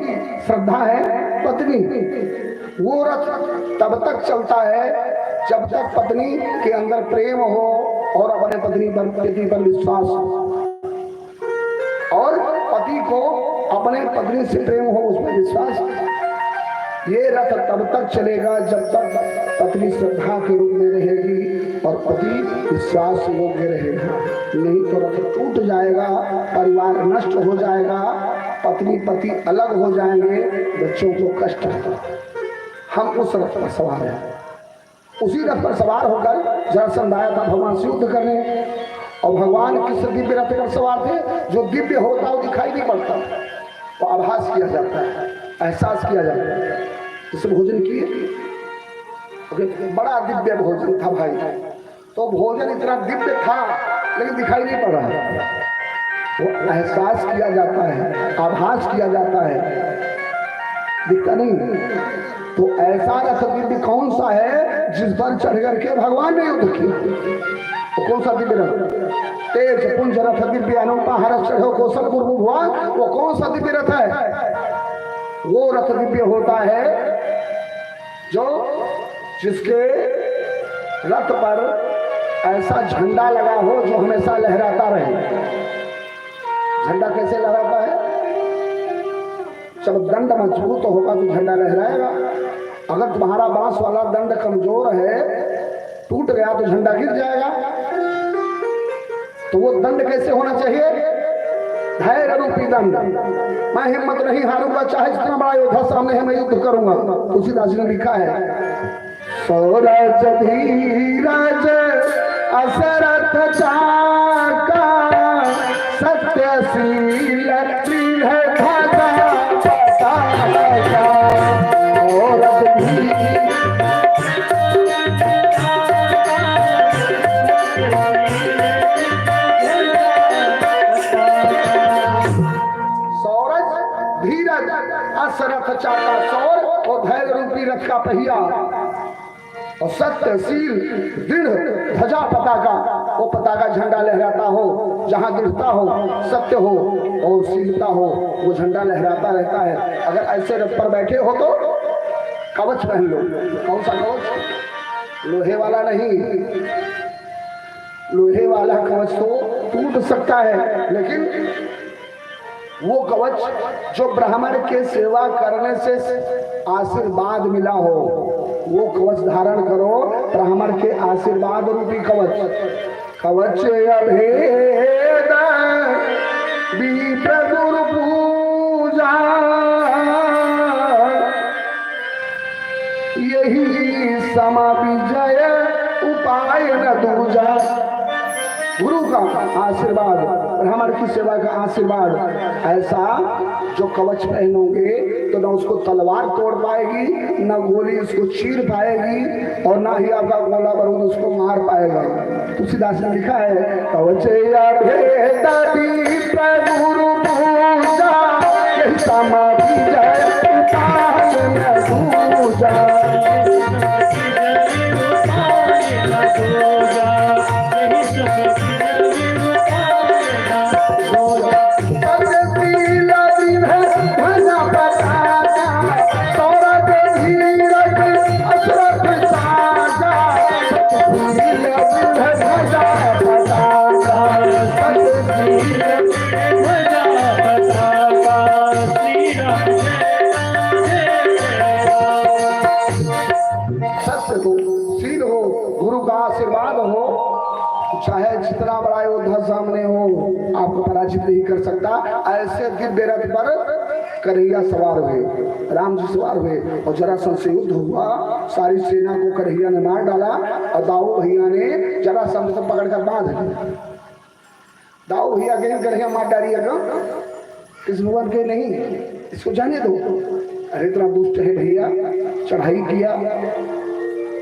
श्रद्धा है पत्नी। वो रथ तब तक चलता है जब तक पत्नी के अंदर प्रेम हो और अपने पत्नी पर विश्वास हो, और पति को अपने पत्नी से प्रेम हो, उस पर विश्वास। ये रथ तब तक चलेगा जब तक पत्नी श्रद्धा के रूप में रहेगी और पति विश्वास योग्य रहेगा। नहीं तो रथ टूट जाएगा, परिवार नष्ट हो जाएगा, पत्नी पति अलग हो जाएंगे, बच्चों को कष्ट होगा। हम उस रथ पर सवार हैं। उसी रथ पर सवार होकर जरासंध आया था भगवान से युद्ध करने, और भगवान किस दिव्य रथ पर सवार थे? जो दिव्य होता वो दिखाई नहीं पड़ता, तो आभास किया जाता है, एहसास किया जाता है। इसे भोजन किए, बड़ा दिव्य भोजन था भाई। तो भोजन इतना दिव्य था लेकिन दिखाई नहीं पड़ रहा, वो एहसास किया जाता है, आभास किया जाता है, दिखता नहीं। तो ऐसा रथ दिव्य कौन सा है जिस पर चढ़ करके भगवान ने युद्ध किया? तो कौन सा दिव्य रथ? तेज पुंज रथ दिव्य अनूपा हर्ष चढ़ो कौशल पूर्व भगवान, वो कौन सा दिव्य रथ है? वो रथ दिव्य होता है जो जिसके रथ पर ऐसा झंडा लगा हो जो हमेशा लहराता रहे। झंडा कैसे लहराता है? जब दंड मजबूत होगा तो झंडा लहराएगा। अगर तुम्हारा बांस वाला दंड कमजोर है, टूट गया तो झंडा गिर जाएगा। तो वो दंड कैसे होना चाहिए? धैर्य रूपी दंड। मैं हिम्मत नहीं हारूंगा, चाहे जितना बड़ा योद्धा सामने है मैं युद्ध करूंगा। तुलसीदास जी ने लिखा है, सौरज धीरज असरथ चाका सत्यशील रथ चाका सौर और धैर्य रूपी रथ का पहिया और सत्यशील दृढ़ ध्वजा पताका, वो पताका झंडा लहराता हो, जहां दृढ़ता हो, सत्य हो और शीलता हो, वो झंडा लहराता रहता है। अगर ऐसे रथ पर बैठे हो तो कवच पहन लो। कौन सा कवच? लोहे वाला नहीं। लोहे वाला कवच तो टूट सकता है, लेकिन वो कवच जो ब्राह्मण के सेवा करने से आशीर्वाद मिला हो, वो कवच धारण करो, ब्राह्मण के आशीर्वाद रूपी कवच। कवच अभेद विप्र गुरु पूजा, यही समा विजय उपाय न दूजा। गुरु का आशीर्वाद, ब्राह्मण की सेवा का आशीर्वाद ऐसा जो कवच पहनोगे तो न उसको तलवार तोड़ पाएगी, न गोली उसको चीर पाएगी, और ना ही आपका गोला बारूद उसको मार पाएगा। तुलसीदास ने लिखा है कवच गुरु पूजा, यही समा विजय उपाय न दूजा। चाहे जितना बड़ा योद्धा सामने हो आपको पराजित नहीं कर सकता। ऐसे दिव्य रथ पर कन्हैया सवार हुए, राम जी सवार हुए, और जरासंध से युद्ध हुआ। सारी सेना को कन्हैया ने मार डाला, और दाऊ भैया ने जरासंध को पकड़कर बांध दिया। दाऊ भैया कहीं कन्हैया मार डाली किस भगवान के नहीं, इसको जाने दो। अरे इतना दुष्ट है भैया, चढ़ाई किया,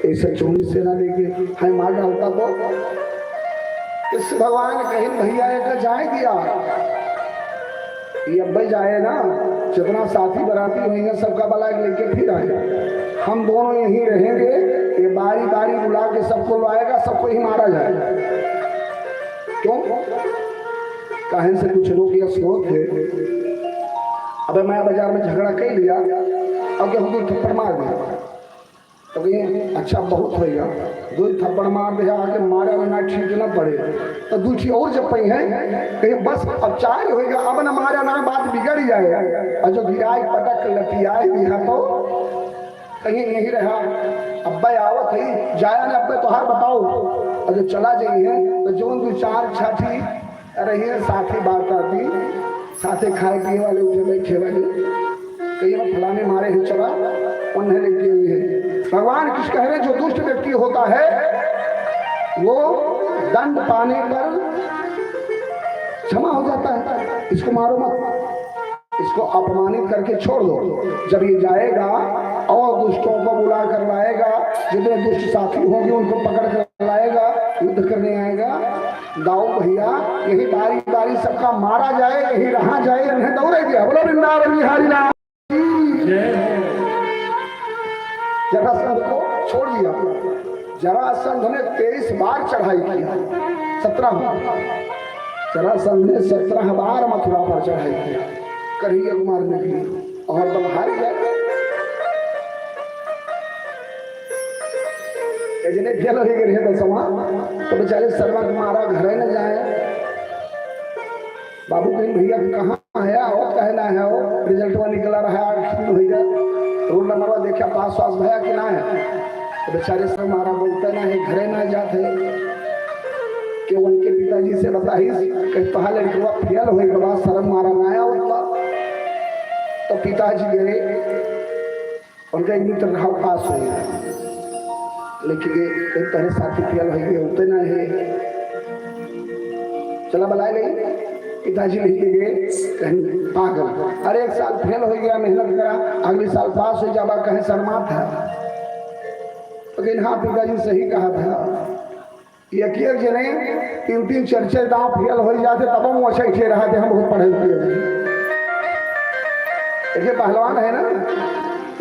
ऐसे चोरी सेना लेके हमें मार डालता तो इस भगवान कहीं भैया एक जाए दिया। ये अब जाए ना, जितना साथी बराती होंगे सबका बला लेके फिर आए। हम दोनों यहीं रहेंगे, ये बारी बारी बुला के सबको लाएगा, सबको ही मारा जाएगा। क्यों? कहीं से कुछ लोग ये स्रोत थे, अबे मैं बाजार में झगड़ा कर लिया, अब क्या हुआ, थप्पड़ मार दिया। तो कहीं अच्छा बहुत हो गया, दो थप्पड़ मार दिया, आके मारे ना ठीक न पड़े तो दूसरी और जब पई है कहीं बस अब चाय होगा, अब न मारा ना बात बिगड़ जाएगा। और जो गिराई पटक लतियाए दिया तो कहीं नहीं रहा। अब्बा आवत है जाया ने अब्बे तोहार बताओ, और जो चला जाइए तो जो दो चार छाठी रही साथी बात आती, साथे खाए पिए वाले उठे बैठे वाले, कहीं ना फलाने मारे ही चला उन्हें लेके हुई है। भगवान किस कह रहे, जो दुष्ट व्यक्ति होता है वो दंड पाने पर क्षमा हो जाता है। इसको मारो मत, इसको अपमानित करके छोड़ दो। जब ये जाएगा और दुष्टों को बुला कर लाएगा, जितने दुष्ट साथी होंगे उनको पकड़ कर लाएगा, युद्ध करने आएगा। दाऊ भैया यही बारी बारी सबका मारा जाए, यही रहा जाए, इन्हें दौड़े गया। बोलो वृंदावन बिहारी लाल। जरासंध को छोड़ दिया। जरासंध ने 23 बार चढ़ाई की, 17 बार। जरासंध ने 17 बार मथुरा पर चढ़ाई किया कन्हैया को मारने के लिए, और तब हार गए। जिन्हें खेल हो गए तो समा तो बेचारे सर्वंत मारा घरे न जाए। बाबू कहीं भैया कहाँ है, और कहना है, वो रिजल्ट निकला रहा है, भैया रोल नंबर देखा पास वास भया कि ना है, तो बेचारे सब मारा बोलते ना है, घरे ना जाते कि उनके पिताजी से बताई कि पहले लड़का फेल हो गया, शर्म मारा ना आया उनका। तो पिताजी गए, उनका एक रहा पास हो गया, लेकिन एक तरह साथी फेल हो गए होते ना है, चला बुलाए नहीं। पिताजी लेके गए, कहीं पागल, अरे 1 साल फेल हो गया, मेहनत करा, अगले साल पास हो जाबा, कहीं शर्मात है। लेकिन हाँ पिताजी सही कहा था, यकीन जने 3-3 4-4 गाँव फेल हो जाते तब हम अच्छा थे रहा थे, हम बहुत पढ़े लिखे। देखिए पहलवान है ना,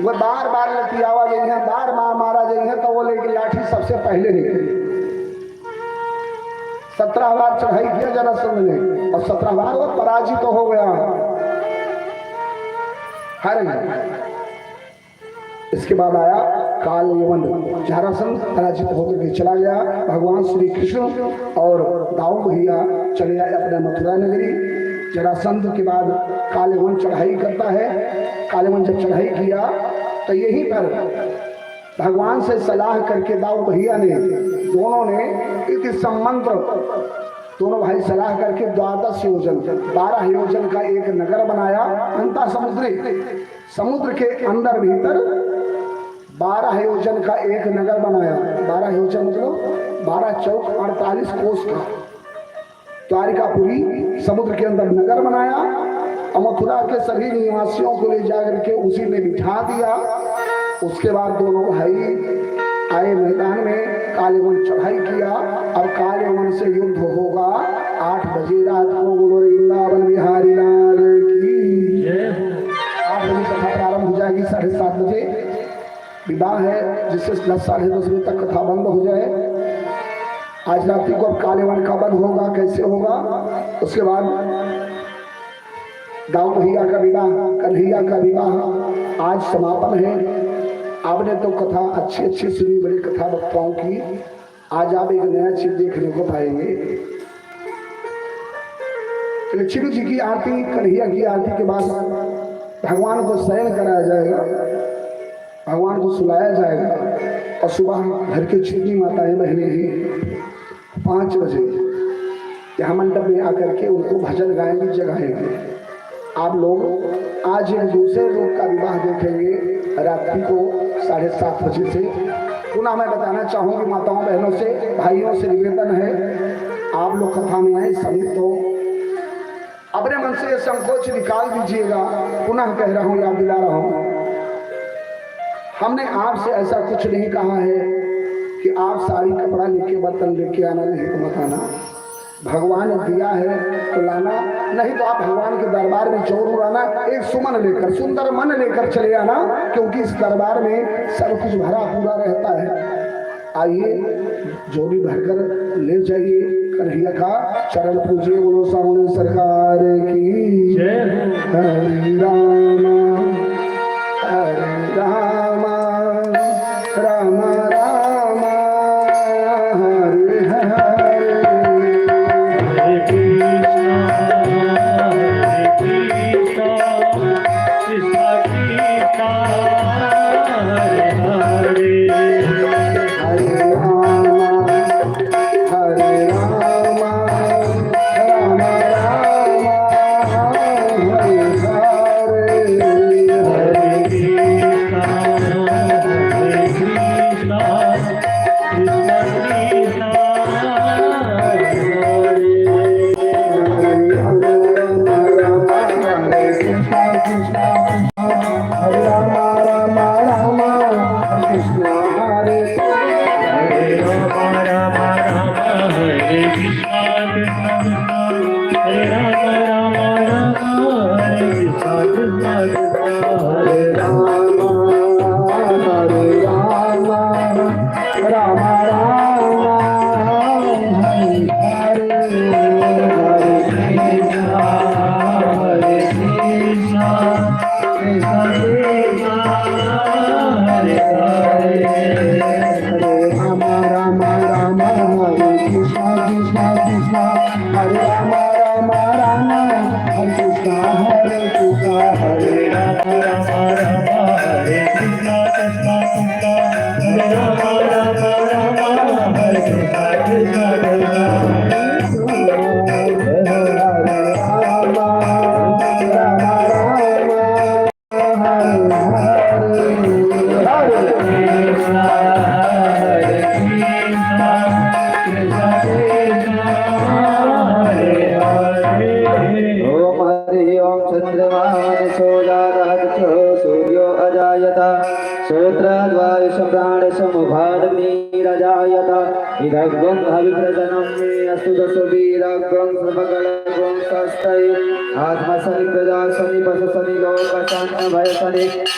वो बार बार लतियावा जाइए, बार मार मारा जाइए, तो वो लेके लाठी सबसे पहले निकली। 17 बार चढ़ाई किया जरासंध ने, और 17 बार वो पराजित तो हो गया, हार गया। इसके बाद आया काल यवन, जरासंध पराजित होकर चला गया। भगवान श्री कृष्ण और दाऊ भैया चले आए अपने मथुरा नगरी। जरासंध के बाद काल यवन चढ़ाई करता है। काल यवन जब चढ़ाई किया तो यहीं पर भगवान से सलाह करके दाऊ भैया ने दोनों ने एक संबंध, दोनों भाई सलाह करके 12 योजन 12 योजन का एक नगर बनाया। अंता समुद्र के अंदर भीतर 12 योजन का एक नगर बनाया। 12 योजन मतलब 12 चौक 48 कोस का द्वारिकापुरी समुद्र के अंदर नगर बनाया और मथुरा के सभी निवासियों को ले जाकर के उसी में बिठा दिया। उसके बाद दोनों भाई आए मैदान में, कालेवन चढ़ाई किया और कालेवन से युद्ध होगा 8 बजे रात को। बोलो वृंदावन बिहारी लाल की 8 बजे कथा प्रारंभ हो जाएगी, 7:30 बजे विवाह है, जिससे 10 साढ़े 10 बजे तक कथा बंद हो जाए। आज रात्रि को अब कालेवन का बंद होगा, कैसे होगा? उसके बाद दाऊ भैया का विवाह, कन्हैया का विवाह आज समापन है। आपने तो कथा अच्छी सुनी, बड़ी कथा वक्ताओं की। आज आप एक नया चीज देखने को पाएंगे। लक्ष्मी जी की आरती, कन्हैया की आरती के बाद भगवान को शयन कराया जाएगा, भगवान को सुलाया जाएगा और सुबह घर की जितनी माताएं बहनें हैं 5 बजे यहाँ मंडप में आकर के उनको भजन गाएंगे, जगाएंगे। आप लोग आज एक दूसरे रूप का विवाह देखेंगे रात्रि को 7:30 बजे से। पुनः मैं बताना चाहूँगी माताओं बहनों से, भाइयों से निवेदन है, आप लोग कथा में आए सभी तो अपने मन से संकोच निकाल दीजिएगा। पुनः कह रहा हूँ, याद दिला रहा हूँ, हमने आपसे ऐसा कुछ नहीं कहा है कि आप साड़ी कपड़ा लेके बर्तन लेके आना, नहीं तो मत आना। भगवान ने दिया है तो लाना, नहीं तो आप भगवान के दरबार में जरूर आना। एक सुमन लेकर, सुंदर मन लेकर चले आना, क्योंकि इस दरबार में सब कुछ भरा पूरा रहता है। आइए जोड़ी भरकर ले जाइए, कन्हैया का चरण पूजिए। बोलो सामने सरकार की हरि राम हरे राम राम राम हरे हरे।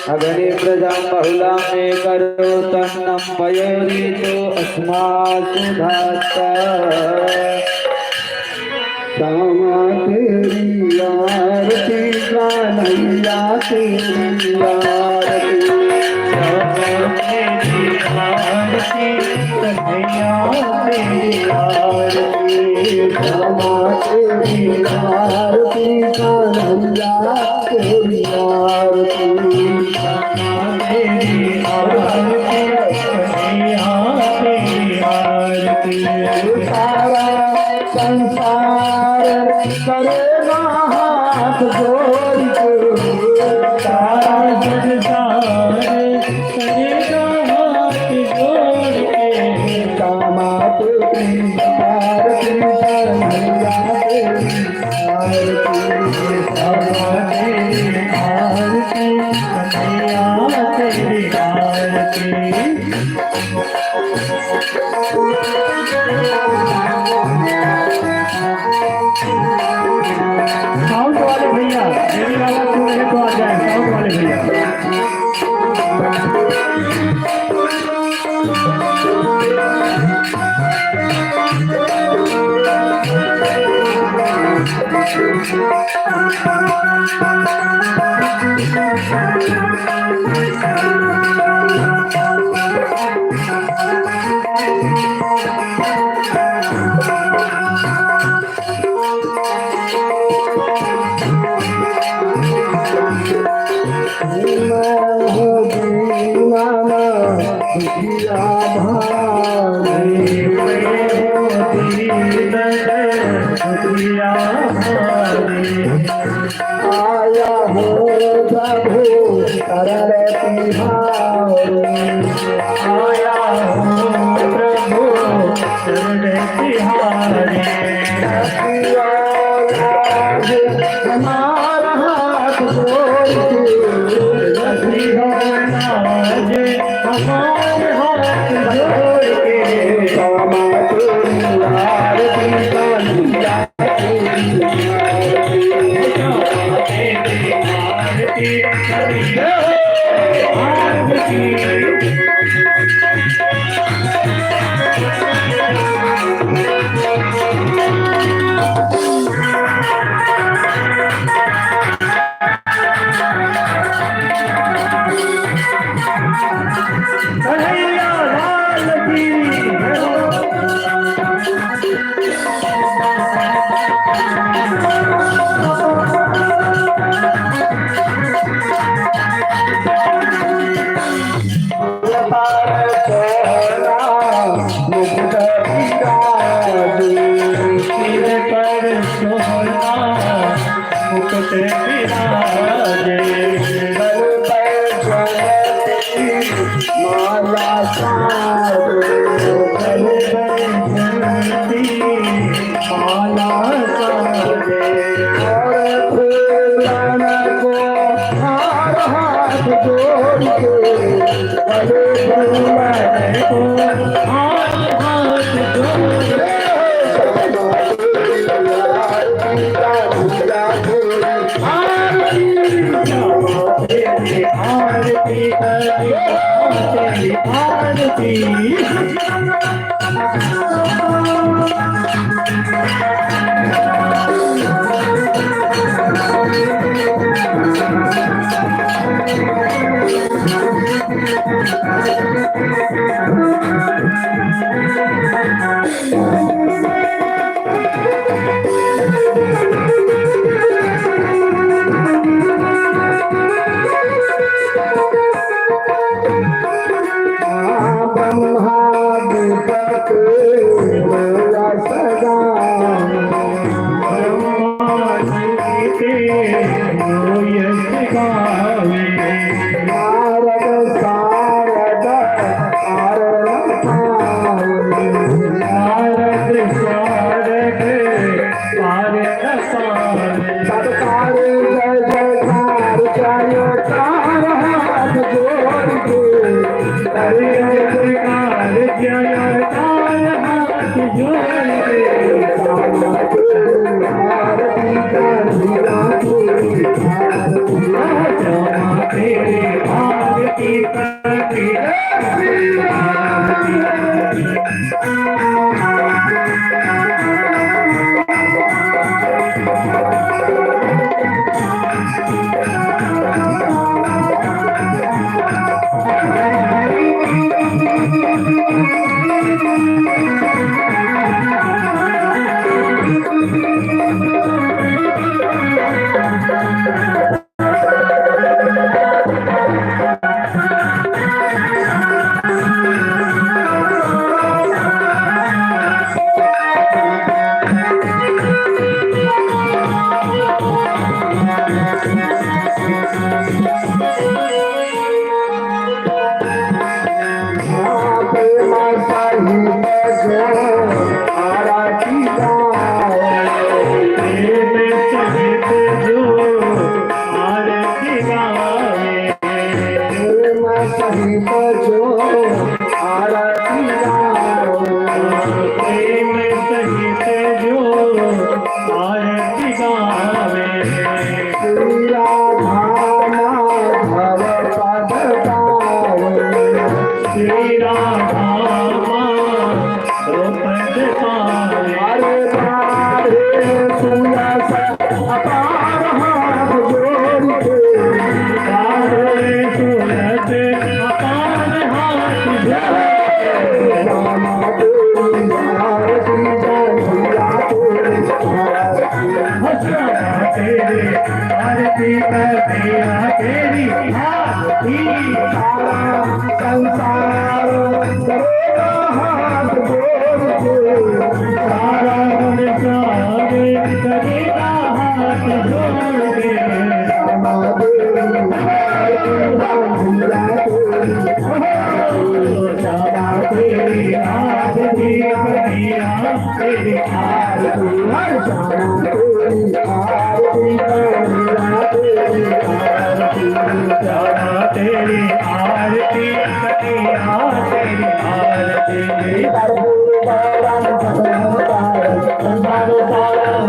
अग्नि प्रजा बहुला में करो तन्नम पयोरीतो अस्मासु धाता दामा तेरी आरती कन्हैया तेरी आरती कन्हैया तेरी आरती दामा तेरी आरती कन्हैया तेरी आरती साउंड वाले भैया मेरी आवाज सुन रहे तो आ जाए, साउंड वाले भैया। आया हो प्रभु तरल तिहारे, आया हो प्रभु शरण तिहारे, हमारा हाथ जोड़ के रखी हो नाज हमारे हाथ जोड़ के, क्षमा तेरी आरती का आरती करिए आरती। कन्हैया लाल की सिर पर सोना मुकुट विराजे, माला माला साजे, और फूलन को हार हाथ जोड़ के बड़े फूलन को हाथ हाथ जोड़ आरती करी आरती। ब्रह्मा दीपक सदा नारद शारद सरकार जय जयकार जयकार हाथ जोड़ के सही बजो श्यामा तेरी आरती जान भैया तेरी तेरी आरती करते तेरी आरती सारा संसार करेगा हाथ जोड़ के सारा संसार करेगा हाथ जोड़ के श्यामा तेरी आरती जान भैया तेरी श्यामा तेरी आरती करिया तेरी आरती श्यामा तेरी आरती करिया तेरी आरती श्यामा तेरी आरती करिया तेरी आरती कर्पूर बाराम सदाम संसारो साराम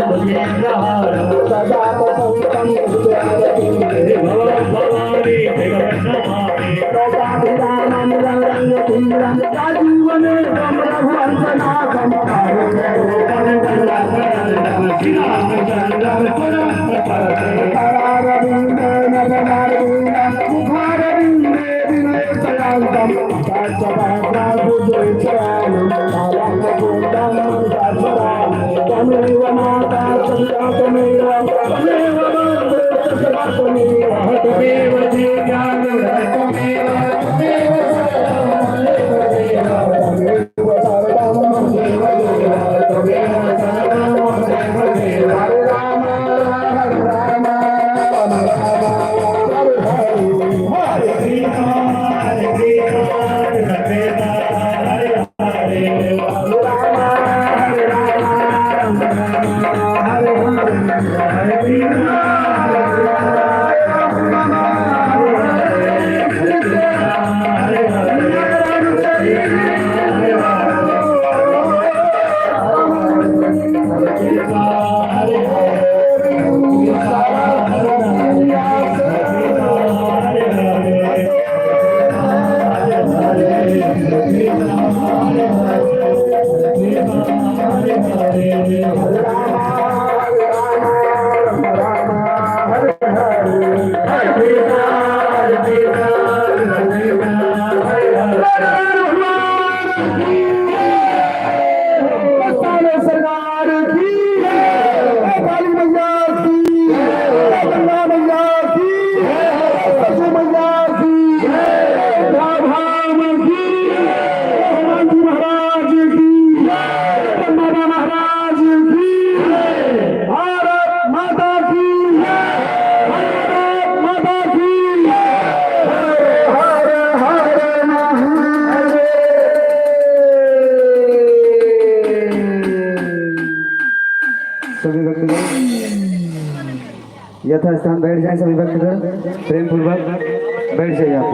सदा संतम भवानी भगवती लोकाभिरामं रंग तीरं जीवन रम रघुवंशनाथं करारविंदे नरनारविंद मुखारविंदे विनय सयान्तं साक्षात्प्राबुद्धेश्वरानं कालान्तपूर्णं साक्षरां त्वमेव माता पिता त्वमेव त्वमेव वन्दे त्वमेव त्वमेव जीव्यानि त्वमेव सभी भक्तगण यथास्थान बैठ जाएं। सभी भक्तगण प्रेम पूर्वक बैठ जाइए आप।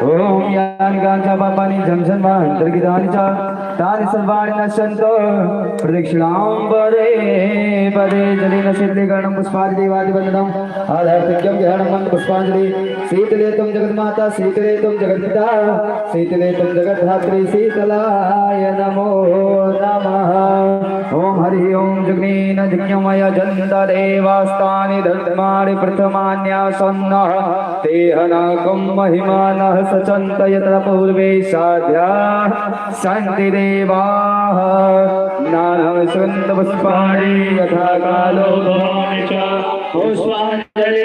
ओम यानि गांजा पापानि झमझम अंतर्गितानि च तानि सर्वाणि नश्यन्तो प्रदक्षिणां पदे पदे जलेन शीतलीकरणं पुष्पादि देवादिवन्दनम् आधारतज्ञं ग्रहणं मन्त्र पुष्पाञ्जलि शीतले त्वं जगन्माता शीतले त्वं जगन्पिता शीतले त्वं जगद्धात्री शीतलाय नमो नमः। ओम हरि ओम जग्नेन जज्ञमय जन्तदेवास्तानि धर्माणि प्रथमान्यासन्नः तेहनाकं महिमानः सचन्त यत्र पूर्वे साध्या सन्ति देवाः नानं सुन्दपुष्पाणि यथा कालो पुष्पाञ्जलि